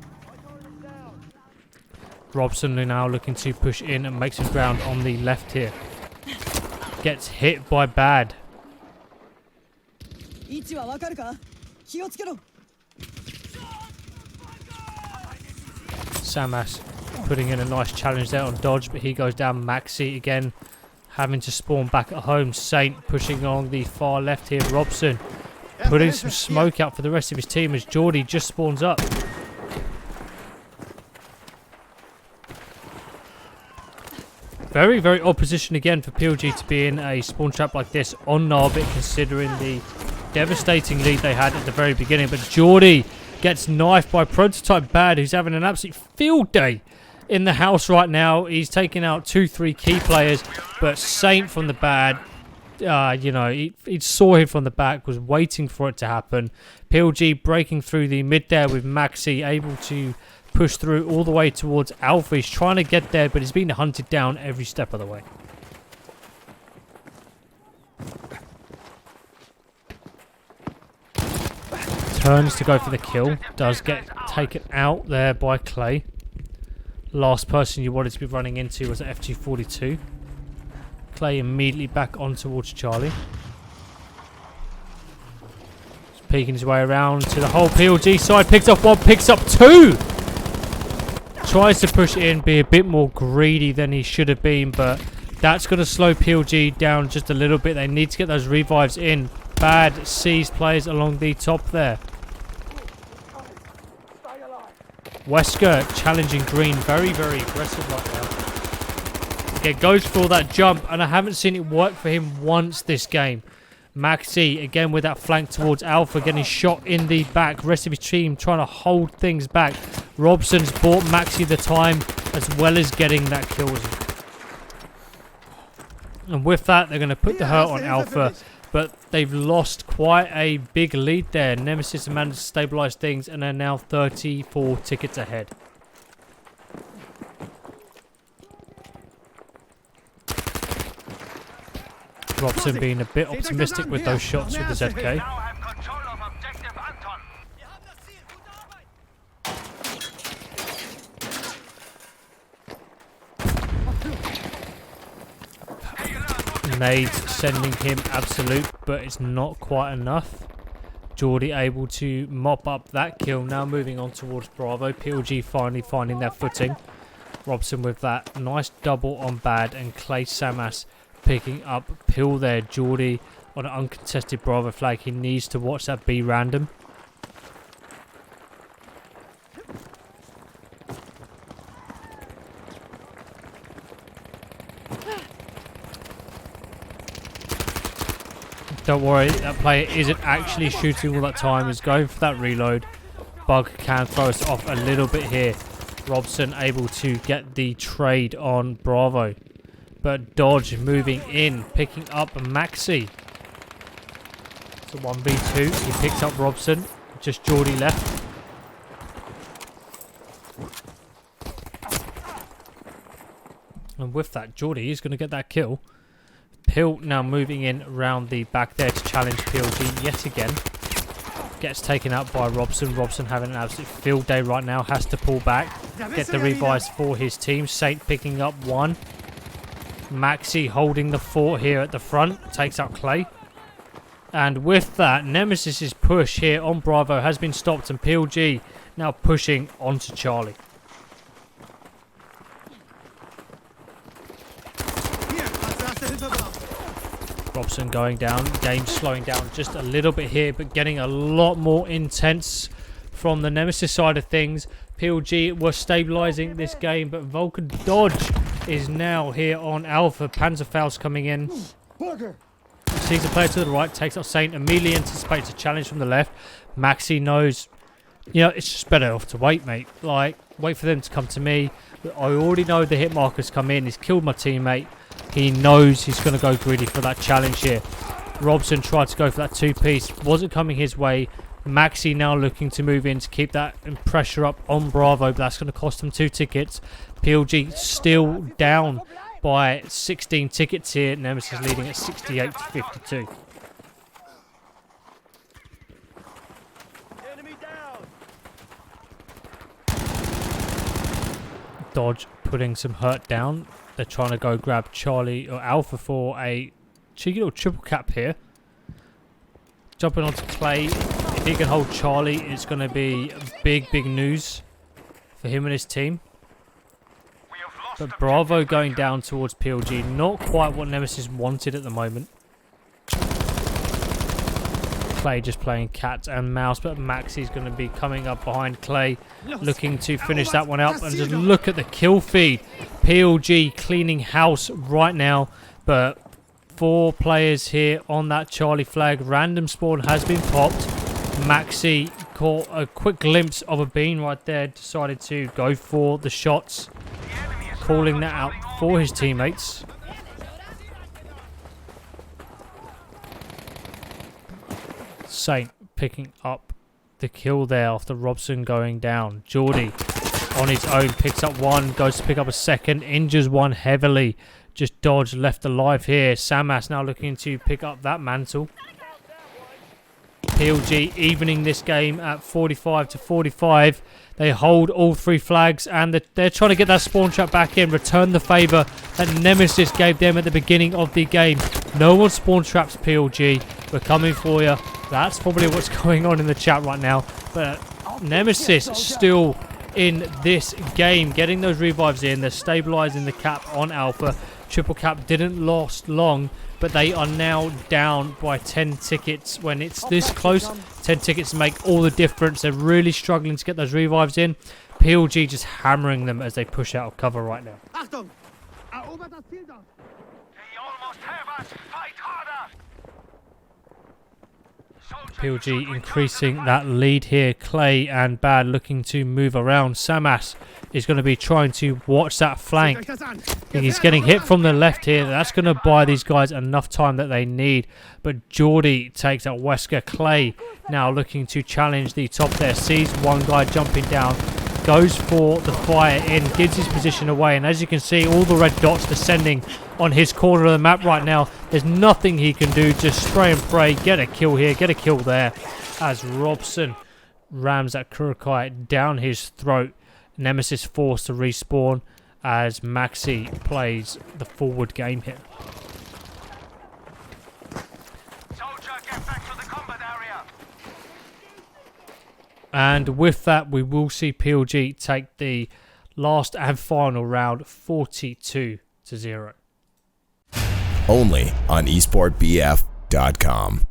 Robson now looking to push in and make some ground on the left here. Gets hit by Bad. Samas putting in a nice challenge there on Dodge, but he goes down. Maxi again having to spawn back at home. Saint pushing on the far left here. Robson putting some smoke out for the rest of his team as Geordie just spawns up. Very, very opposition again for PLG to be in a spawn trap like this on Narbit, considering the devastating lead they had at the very beginning. But Geordie gets knifed by Prototype Bad, who's having an absolute field day in the house right now. He's taking out 2-3 key players, but Saint from the Bad, you know, he saw him from the back, was waiting for it to happen. PLG breaking through the mid there with Maxi, able to push through all the way towards Alpha. He's trying to get there, but he's being hunted down every step of the way. Turns to go for the kill. Does get taken out there by Clay. Last person you wanted to be running into was at FG42. Clay immediately back on towards Charlie. Just peeking his way around to the whole PLG side. Picks up one, picks up two! Tries to push in, be a bit more greedy than he should have been, but that's going to slow PLG down just a little bit. They need to get those revives in. Bad sees players along the top there. Wesker challenging Green, very, very aggressive right now. Okay, goes for that jump, and I haven't seen it work for him once this game. Maxi, again with that flank towards Alpha, getting shot in the back. Rest of his team trying to hold things back. Robson's bought Maxi the time, as well as getting that kill. And with that, they're going to put the hurt on Alpha, but they've lost quite a big lead there. Nemesis have managed to stabilise things, and are now 34 tickets ahead. Robson being a bit optimistic with those shots with the ZK. Now have control of objective Anton. Nades sending him absolute, but it's not quite enough. Geordie able to mop up that kill. Now moving on towards Bravo. PLG finally finding their footing. Robson with that nice double on Bad, and Clay Samas picking up Pill there. Geordie on an uncontested Bravo flag. He needs to watch that B random. Don't worry, that player isn't actually shooting all that time. He's going for that reload. Bug can throw us off a little bit here. Robson able to get the trade on Bravo. But Dodge moving in, picking up Maxi. It's a 1v2. He picks up Robson. Just Geordie left. And with that, Geordie is going to get that kill. Pill now moving in around the back there to challenge PLG yet again. Gets taken out by Robson. Robson having an absolute field day right now. Has to pull back. Get the revives for his team. Saint picking up one. Maxi holding the fort here at the front. Takes out Clay. And with that, Nemesis's push here on Bravo has been stopped. And PLG now pushing onto Charlie. Robson going down, game slowing down just a little bit here, but getting a lot more intense from the Nemesis side of things. PLG were stabilising this game, but Vulcan Dodge is now here on Alpha. Panzerfaust coming in. Sees the player to the right, takes out Saint, immediately anticipates a challenge from the left. Maxi knows, you know, it's just better off to wait, mate. Like, wait for them to come to me. I already know the hit markers come in. He's killed my teammate. He knows he's going to go greedy for that challenge here. Robson tried to go for that two-piece. Wasn't coming his way. Maxi now looking to move in to keep that pressure up on Bravo, but that's going to cost him 2 tickets. PLG still down by 16 tickets here. Nemesis leading at 68 to 52. Enemy down. Dodge putting some hurt down. They're trying to go grab Charlie or Alpha for a cheeky little triple cap here. Jumping onto Clay. If he can hold Charlie, it's going to be big news for him and his team. We have lost But Bravo going down towards PLG. Not quite what Nemesis wanted at the moment. Clay just playing cat and mouse, but Maxi's going to be coming up behind Clay, looking to finish that one out. And just look at the kill feed. PLG cleaning house right now, but 4 players here on that Charlie flag. Random spawn has been popped. Maxi caught a quick glimpse of a bean right there, decided to go for the shots, calling that out for his teammates. Saint picking up the kill there after Robson going down. Geordie on his own picks up one, goes to pick up a second, injures one heavily. Just Dodge left alive here. Samas now looking to pick up that mantle. PLG evening this game at 45 to 45. They hold all 3 flags and they're trying to get that spawn trap back in, return the favour that Nemesis gave them at the beginning of the game. No one spawn traps PLG. We're coming for you. That's probably what's going on in the chat right now. But Nemesis still in this game, getting those revives in. They're stabilising the cap on Alpha. Triple cap didn't last long, but they are now down by 10 tickets. When it's this close, 10 tickets make all the difference. They're really struggling to get those revives in. PLG just hammering them as they push out of cover right now. Achtung! Erobert das Ziel dort! They almost have us. Fight harder. PLG increasing that lead here. Clay and Bad looking to move around. Samas is going to be trying to watch that flank. He's getting hit from the left here. That's going to buy these guys enough time that they need. But Geordie takes out Wesker. Clay now looking to challenge the top there. Sees one guy jumping down. Goes for the fire in. Gives his position away. And as you can see, all the red dots descending on his corner of the map right now. There's nothing he can do. Just spray and pray. Get a kill here. Get a kill there. As Robson rams that Kurokai down his throat. Nemesis forced to respawn as Maxi plays the forward game here. Soldier, get back to the combat area. And with that, we will see PLG take the last and final round 42 to 0. Only on esportbf.com.